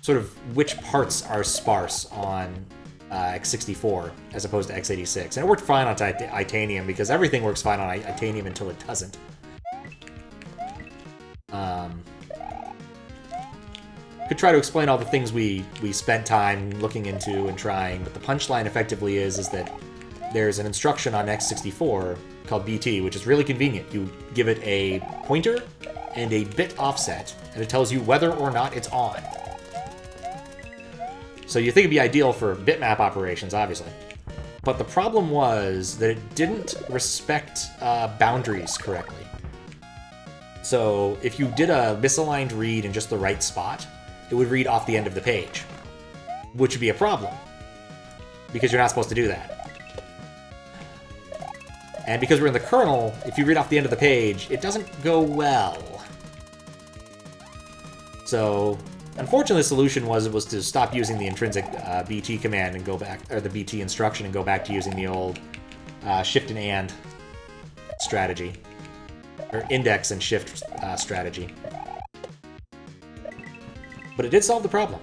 sort of which parts are sparse on x64 as opposed to x86. And it worked fine on Titanium because everything works fine on Titanium until it doesn't. Could try to explain all the things we spent time looking into and trying, but the punchline effectively is that there's an instruction on x64 called BT, which is really convenient. You give it a pointer and a bit offset, and it tells you whether or not it's on. So you think it'd be ideal for bitmap operations, obviously. But the problem was that it didn't respect boundaries correctly. So if you did a misaligned read in just the right spot, it would read off the end of the page, which would be a problem, because you're not supposed to do that. And because we're in the kernel, if you read off the end of the page, it doesn't go well. So, unfortunately, the solution was to stop using the intrinsic BT command and go back, or the BT instruction, and go back to using the old shift and and strategy, or index and shift strategy. But it did solve the problem.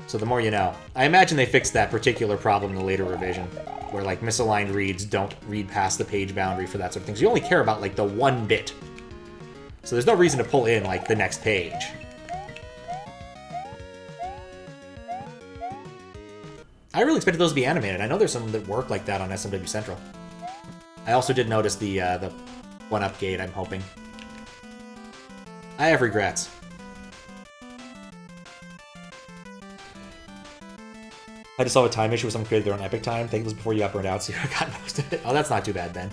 So the more you know. I imagine they fixed that particular problem in the later revision, where like misaligned reads don't read past the page boundary for that sort of thing. So you only care about like the one bit. So there's no reason to pull in like the next page. I really expected those to be animated. I know there's some that work like that on SMW Central. I also did notice the one-up gate, I'm hoping. I have regrets. I just saw a time issue where someone created their own epic time. I think it was before you got burned out, so you got most of it. Oh, that's not too bad then.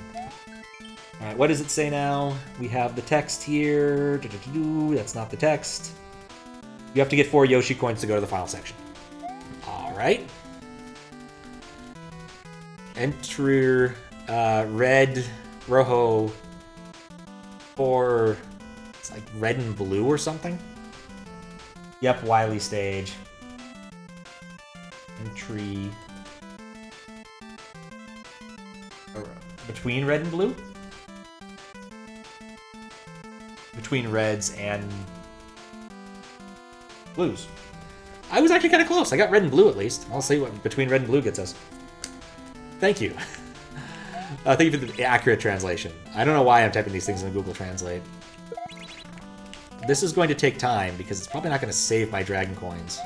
Alright, what does it say now? We have the text here. That's not the text. You have to get 4 Yoshi coins to go to the final section. Alright. Enter red, rojo, or it's like red and blue or something. Yep, Wily stage. Entry between red and blue? Between reds and blues. I was actually kind of close. I got red and blue at least. I'll see what between red and blue gets us. Thank you. Thank you for the accurate translation. I don't know why I'm typing these things in Google Translate. This is going to take time because it's probably not going to save my dragon coins.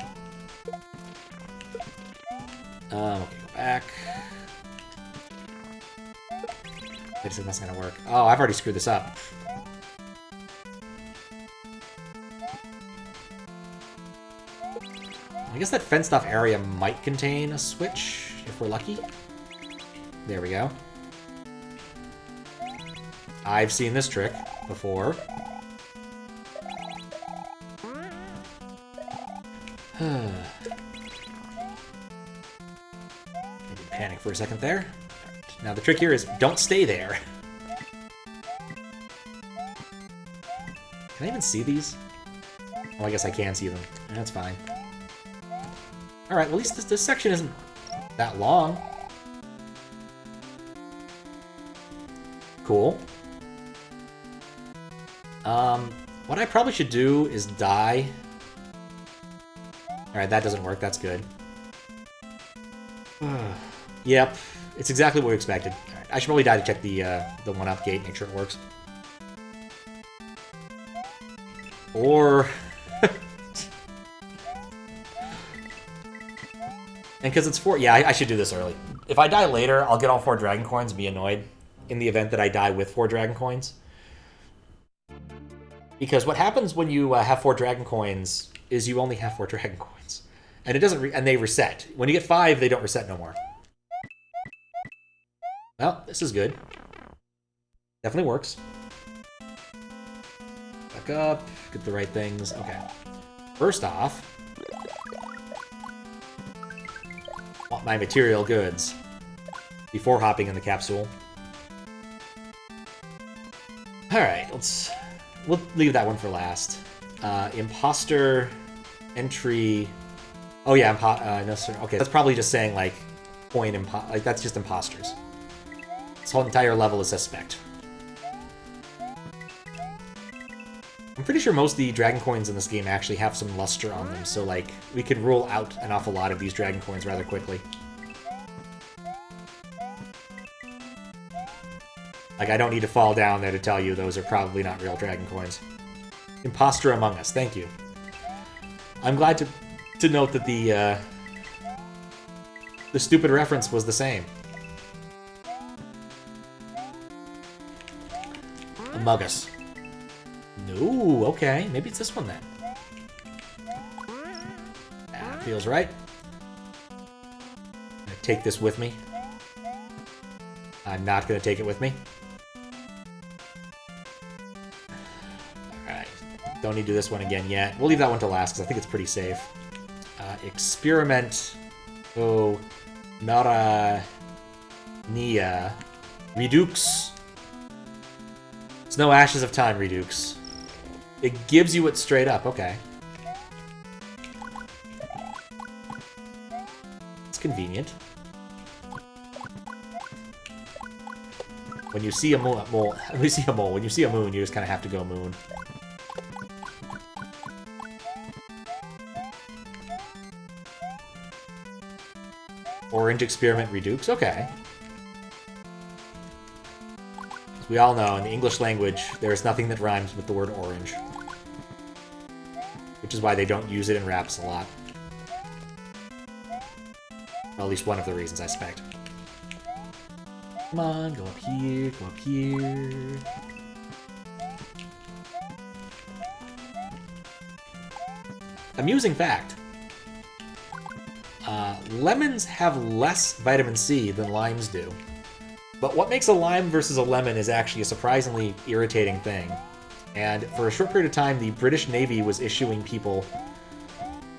Okay, go back. I just think that's gonna work. Oh, I've already screwed this up. I guess that fenced-off area might contain a switch, if we're lucky. There we go. I've seen this trick before. I did panic for a second there. Right. Now the trick here is don't stay there. Can I even see these? Oh, I guess I can see them. That's fine. Alright, well, at least this section isn't that long. Cool. What I probably should do is die. Alright, that doesn't work. That's good. Yep, it's exactly what we expected. Alright, I should probably die to check the 1-up gate, make sure it works. Or... And because it's 4... Yeah, I should do this early. If I die later, I'll get all 4 dragon coins and be annoyed in the event that I die with 4 dragon coins. Because what happens when you have 4 dragon coins is you only have 4 dragon coins. And it doesn't... and they reset. When you get 5, they don't reset no more. Well, this is good. Definitely works. Back up. Get the right things. Okay. First off... want my material goods before hopping in the capsule. Alright, we'll leave that one for last. Imposter entry. Oh yeah, no, sir. Okay, that's probably just saying like like that's just imposters. This whole entire level is suspect. I'm pretty sure most of the dragon coins in this game actually have some luster on them, so like we can rule out an awful lot of these dragon coins rather quickly. Like, I don't need to fall down there to tell you those are probably not real dragon coins. Imposter among us, thank you. I'm glad to note that the stupid reference was the same. Among us. No, okay, maybe it's this one then. That feels right. I'm gonna take this with me. I'm not gonna take it with me. Alright, don't need to do this one again yet. We'll leave that one to last because I think it's pretty safe. Experiment. Oh, Nara. Nia. Redux. It's no Ashes of Time, Redux. It gives you it straight up, okay. It's convenient. When you see a when you see a moon, you just kind of have to go moon. Orange Experiment Redux, okay. We all know, in the English language, there is nothing that rhymes with the word orange. Which is why they don't use it in raps a lot. Well, at least one of the reasons, I suspect. Come on, go up here, go up here. Amusing fact. Lemons have less vitamin C than limes do. But what makes a lime versus a lemon is actually a surprisingly irritating thing. And for a short period of time, the British Navy was issuing people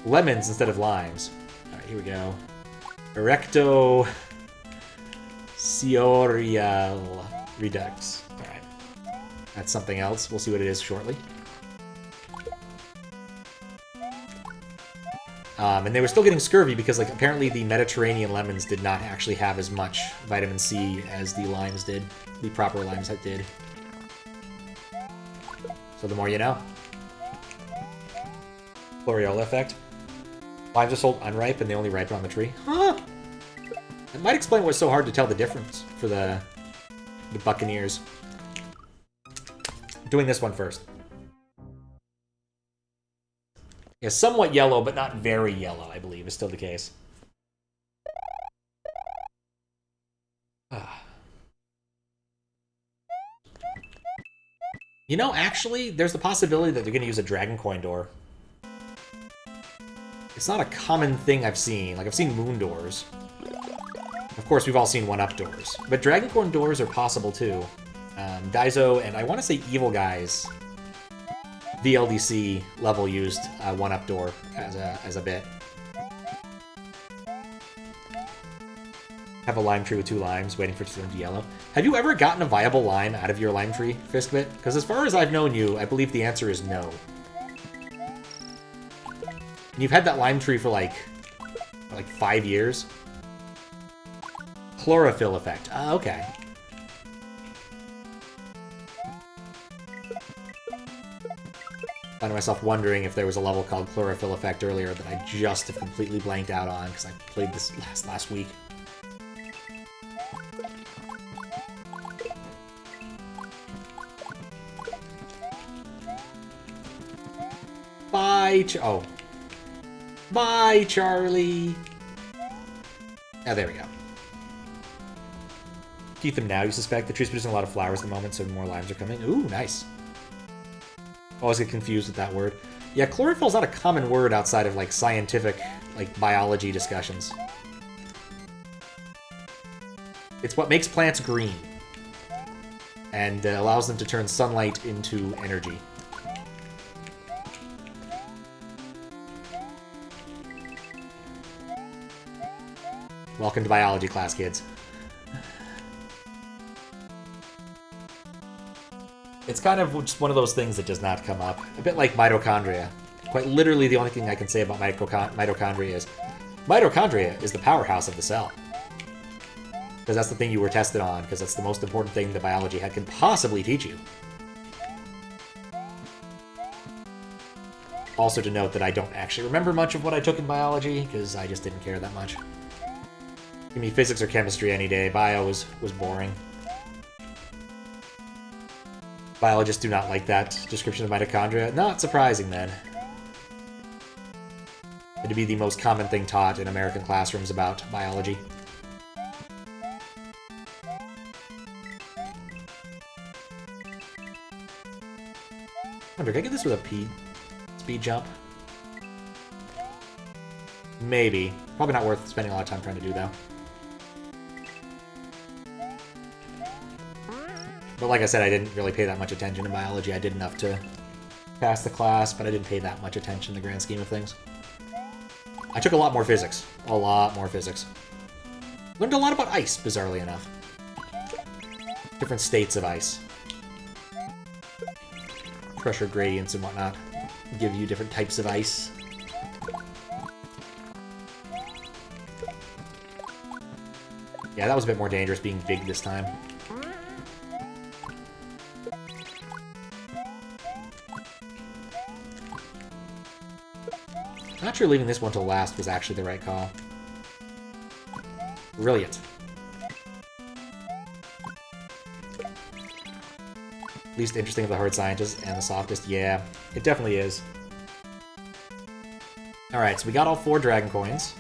lemons instead of limes. Alright, here we go. Erecto Cereal Redux. Alright. That's something else. We'll see what it is shortly. And they were still getting scurvy because, like, apparently the Mediterranean lemons did not actually have as much vitamin C as the limes did. The proper limes that did. So the more you know. Chloriola effect. Limes are sold unripe and they only ripen on the tree. Huh! That might explain why it's so hard to tell the difference for the Buccaneers. Doing this one first. Yeah, somewhat yellow, but not very yellow, I believe, is still the case. You know, actually, there's the possibility that they're going to use a Dragon Coin door. It's not a common thing I've seen. Like, I've seen moon doors. Of course, we've all seen 1-up doors. But Dragon Coin doors are possible, too. Daizo and I want to say Evil Guys VLDC level used one-up door as a bit. Have a lime tree with 2 limes, waiting for it to turn to yellow. Have you ever gotten a viable lime out of your lime tree, Fiskbit? Because as far as I've known you, I believe the answer is no. And you've had that lime tree for like 5 years? Chlorophyll effect. Okay. Found myself wondering if there was a level called Chlorophyll Effect earlier that I just have completely blanked out on because I played this last week. Bye, Bye, Charlie! Oh, there we go. Keep them now, you suspect? The tree's producing a lot of flowers at the moment, so more limes are coming. Ooh, nice. Always get confused with that word. Yeah, chlorophyll's not a common word outside of, like, scientific, like, biology discussions. It's what makes plants green. And allows them to turn sunlight into energy. Welcome to biology class, kids. It's kind of just one of those things that does not come up. A bit like mitochondria. Quite literally, the only thing I can say about mitochondria is the powerhouse of the cell. Because that's the thing you were tested on, because that's the most important thing that biology can possibly teach you. Also to note that I don't actually remember much of what I took in biology, because I just didn't care that much. Give me physics or chemistry any day. Bio was boring. Biologists do not like that description of mitochondria. Not surprising, then. It'd be the most common thing taught in American classrooms about biology. I wonder, can I get this with a P? Speed jump? Maybe. Probably not worth spending a lot of time trying to do, though. But like I said, I didn't really pay that much attention in biology. I did enough to pass the class, but I didn't pay that much attention in the grand scheme of things. I took a lot more physics. A lot more physics. Learned a lot about ice, bizarrely enough. Different states of ice. Pressure gradients and whatnot give you different types of ice. Yeah, that was a bit more dangerous being big this time. Not sure leaving this one to last was actually the right call. Brilliant. Least interesting of the hard scientists and the softest. Yeah, it definitely is. Alright, so we got all 4 dragon coins.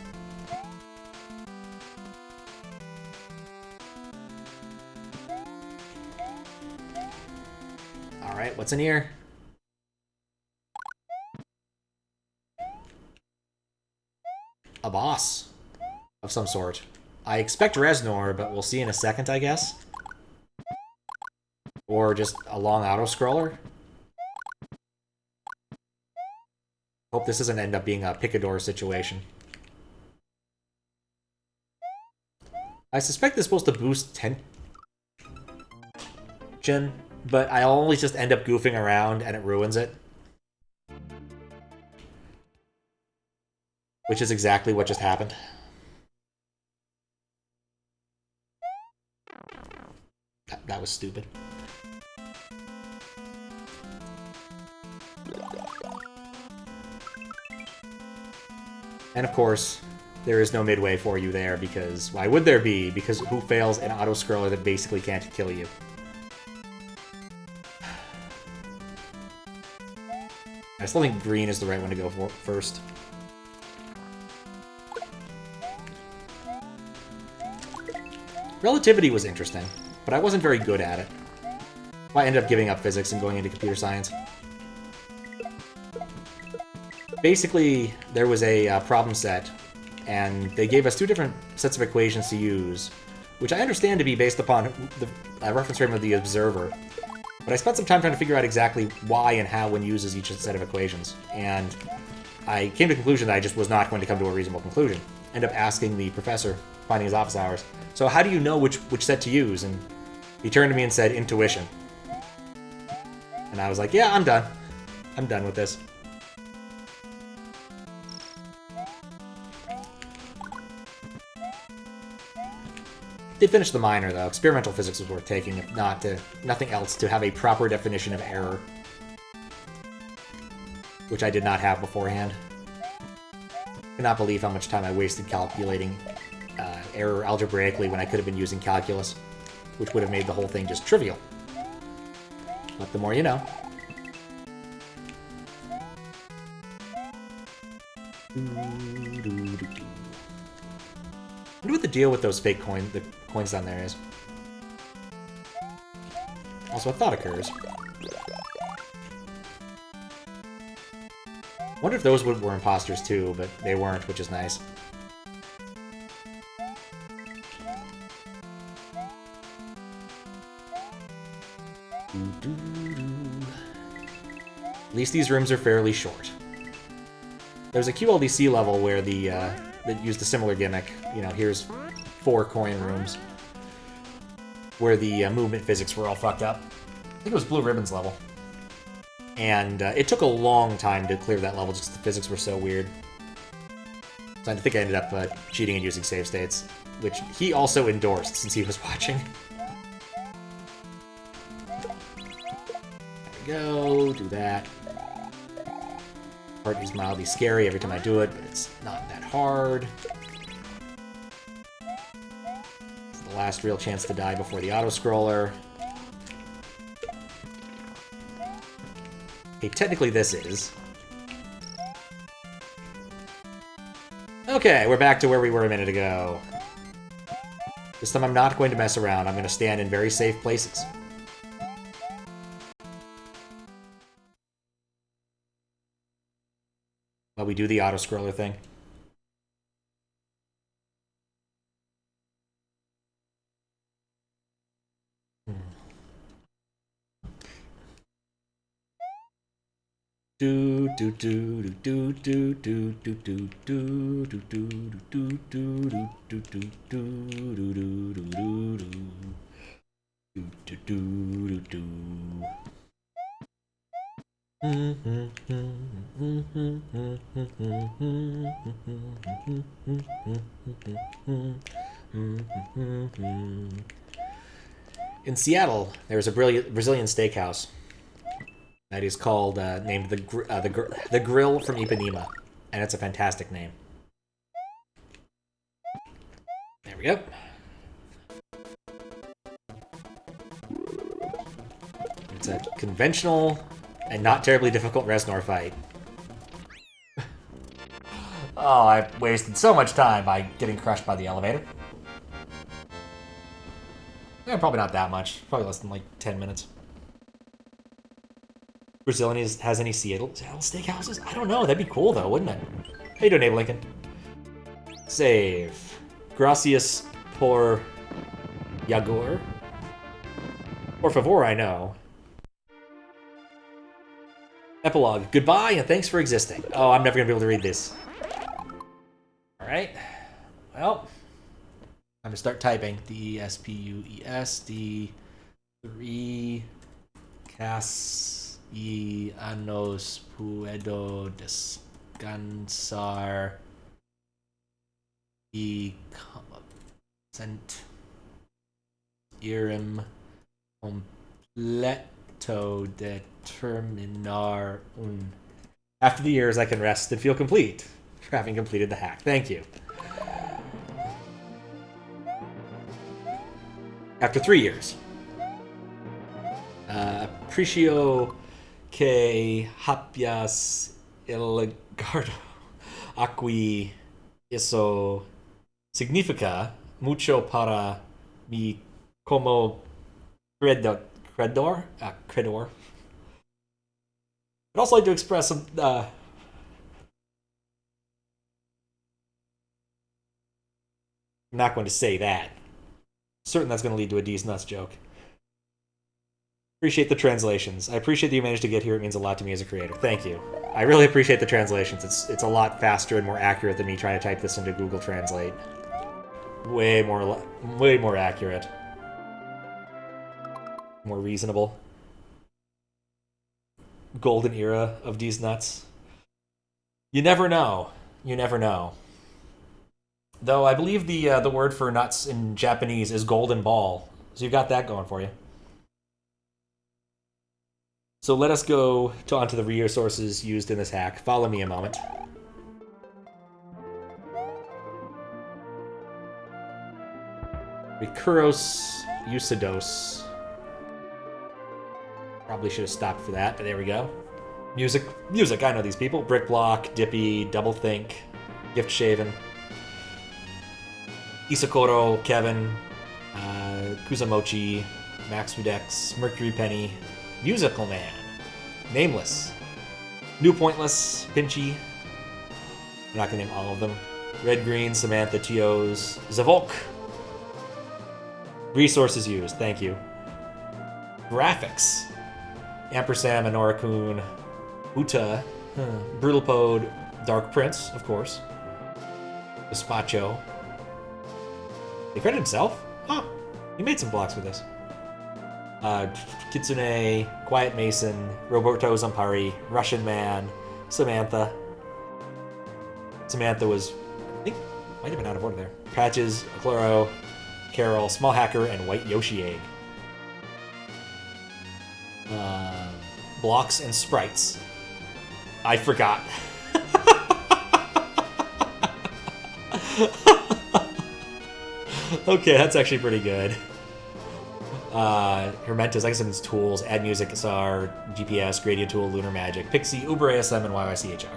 Alright, what's in here? A boss of some sort. I expect Reznor, but we'll see in a second, I guess. Or just a long auto-scroller. Hope this doesn't end up being a Picador situation. I suspect this is supposed to boost tension, but I always just end up goofing around and it ruins it. Which is exactly what just happened. That was stupid. And of course, there is no midway for you there, because why would there be? Because who fails an auto-scroller that basically can't kill you? I still think green is the right one to go for first. Relativity was interesting, but I wasn't very good at it. I ended up giving up physics and going into computer science. Basically, there was a problem set, and they gave us 2 different sets of equations to use, which I understand to be based upon the reference frame of the observer. But I spent some time trying to figure out exactly why and how one uses each set of equations, and I came to the conclusion that I just was not going to come to a reasonable conclusion. End up asking the professor, finding his office hours, so how do you know which set to use? And he turned to me and said, intuition. And I was like, yeah, I'm done. I'm done with this. Did finish the minor, though. Experimental physics was worth taking, if not to nothing else, to have a proper definition of error. Which I did not have beforehand. I cannot believe how much time I wasted calculating error algebraically when I could have been using calculus, which would have made the whole thing just trivial. But the more you know. I wonder what the deal with those fake coins down there is. Also, a thought occurs. Wonder if those were imposters too, but they weren't, which is nice. At least these rooms are fairly short. There's a QLDC level where that used a similar gimmick. You know, here's 4 coin rooms where the movement physics were all fucked up. I think it was Blue Ribbon's level. And it took a long time to clear that level just because the physics were so weird. So I think I ended up cheating and using save states, which he also endorsed since he was watching. There we go, do that. Part is mildly scary every time I do it, but it's not that hard. It's the last real chance to die before the auto-scroller. Okay, technically this is. Okay, we're back to where we were a minute ago. This time I'm not going to mess around. I'm going to stand in very safe places. While we do the auto-scroller thing. Do do do do do do do do do do do do do do do do do do do. In Seattle, there's a Brazilian steakhouse that is called named the Grill from Ipanema, and it's a fantastic name. There we go. It's a conventional and not terribly difficult Reznor fight. Oh, I wasted so much time by getting crushed by the elevator. Yeah, probably not that much. Probably less than like 10 minutes. Brazilian has any Seattle steakhouses? I don't know. That'd be cool though, wouldn't it? How you doing, Abe Lincoln? Save. Gracias por Yagor. Por favor, I know. Epilogue. Goodbye and thanks for existing. Oh, I'm never gonna be able to read this. Alright. Well, I'm gonna start typing. DESPUES D3 casi anos puedo descansar y sent irem completo de terminar un. After the years, I can rest and feel complete for having completed the hack. Thank you. After 3 years. Apprecio que hapias el gardo aquí eso significa mucho para mi como credor. I'd also like to express some I'm not going to say that. I'm certain that's going to lead to a D's nuts joke. Appreciate the translations. I appreciate that you managed to get here. It means a lot to me as a creator. Thank you. I really appreciate the translations. It's a lot faster and more accurate than me trying to type this into Google Translate. Way more accurate. More reasonable. Golden era of these nuts. You never know. You never know. Though I believe the word for nuts in Japanese is golden ball. So you've got that going for you. So let us go onto the resources used in this hack. Follow me a moment. Recursos Usados. Probably should have stopped for that, but there we go. Music, I know these people. Brick Block, Dippy, Doublethink, Gift Shaven, Isakoro, Kevin, Kuzamochi, Max Mudex, Mercury Penny, Musical Man, Nameless, New Pointless, Pinchy. I'm not gonna name all of them. Red Green, Samantha, Tios, Zavok. Resources used, thank you. Graphics. Ampersand, Minorakun, Uta, Brutal Pode, Dark Prince, of course. Gazpacho. He credited himself? Huh. He made some blocks for this. Kitsune, Quiet Mason, Roberto Zampari, Russian Man, Samantha. Samantha was, I think, might have been out of order there. Patches, Chloro, Carol, Small Hacker, and White Yoshi Egg. Blocks and sprites. I forgot. Okay, that's actually pretty good. Hermentos, I guess it's tools, add music, SR, GPS, gradient tool, lunar magic, Pixie, Uber ASM, and YYCHR.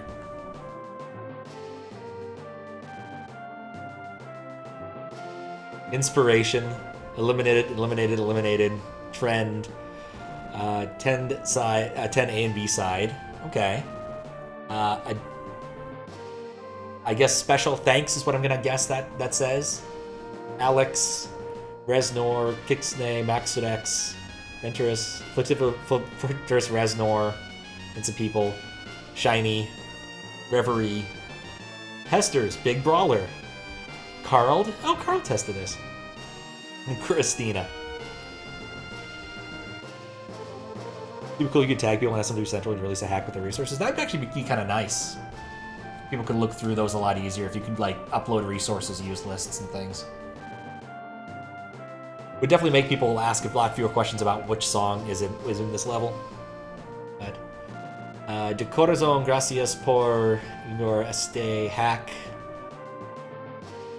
Inspiration, eliminated, trend, 10 A and B side. Okay. I guess special thanks is what I'm gonna guess that says. Alex, Reznor, Kixnay, Maxodex, Venturous, Flirtus Reznor, and some people. Shiny, Reverie, Hester's, Big Brawler, Carl. Oh, Carl tested this. And Christina. It'd be cool if you could tag people on SMW Central and release a hack with the resources. That would actually be kind of nice. People could look through those a lot easier if you could, like, upload resources, use lists and things. Would definitely make people ask a lot fewer questions about which song is in this level. But de corazón gracias por your este hack.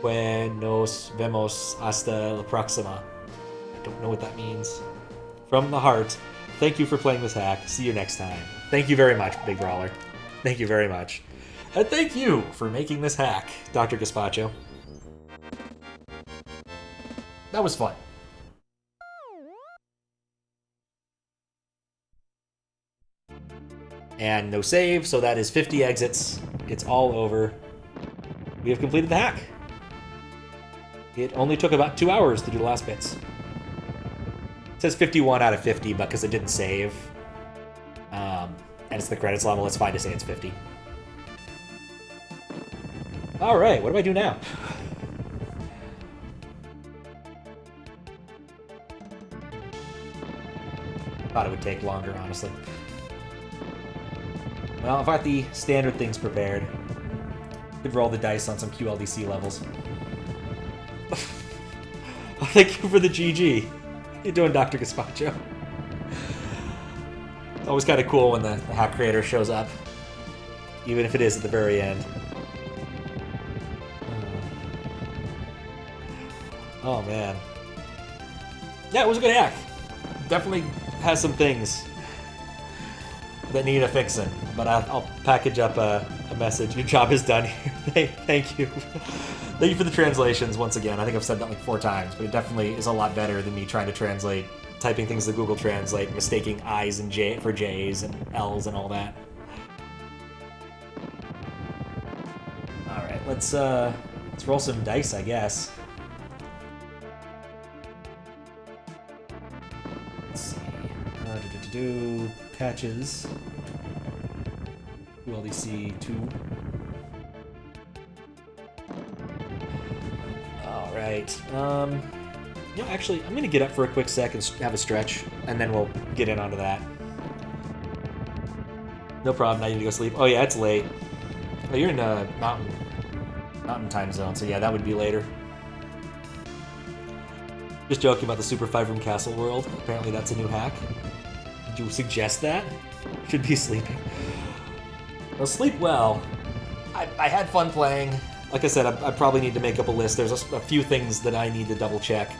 Que nos vemos hasta la próxima. I don't know what that means. From the heart, thank you for playing this hack. See you next time. Thank you very much, Big Brawler. Thank you very much. And thank you for making this hack, Dr. Gazpacho. That was fun. And no save, so that is 50 exits. It's all over. We have completed the hack. It only took about 2 hours to do the last bits. It says 51 out of 50, but because it didn't save, and it's the credits level, it's fine to say it's 50. Alright, what do I do now? Thought it would take longer, honestly. Well, I've got the standard things prepared. Could roll the dice on some QLDC levels. Oh, thank you for the GG. How you doing, Dr. Gazpacho? It's always kind of cool when the hack creator shows up, even if it is at the very end. Oh, man. Yeah, it was a good hack. Definitely has some things that need a fixing, but I'll package up a message. Your job is done here. Thank you. Thank you for the translations once again. I think I've said that like 4 times, but it definitely is a lot better than me trying to translate, typing things to Google Translate, mistaking I's and J for J's and L's and all that. All right, let's roll some dice, I guess. Let's see. do patches. ULDC 2. Alright. Actually, I'm gonna get up for a quick sec and have a stretch, and then we'll get in onto that. No problem, I need to go sleep. Oh yeah, it's late. Oh, you're in a mountain time zone, so yeah, that would be later. Just joking about the Super 5-room castle world. Apparently that's a new hack. Did you suggest that? Should be sleeping. Well, sleep well. I had fun playing. Like I said, I probably need to make up a list. There's a few things that I need to double check.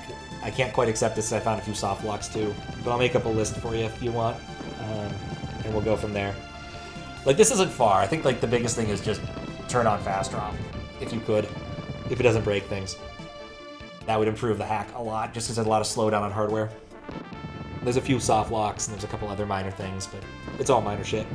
I can't quite accept this. I found a few soft locks too, but I'll make up a list for you if you want, and we'll go from there. Like, this isn't far. I think like the biggest thing is just turn on fast draw, if you could, if it doesn't break things. That would improve the hack a lot, just because there's a lot of slowdown on hardware. There's a few soft locks and there's a couple other minor things, but it's all minor shit.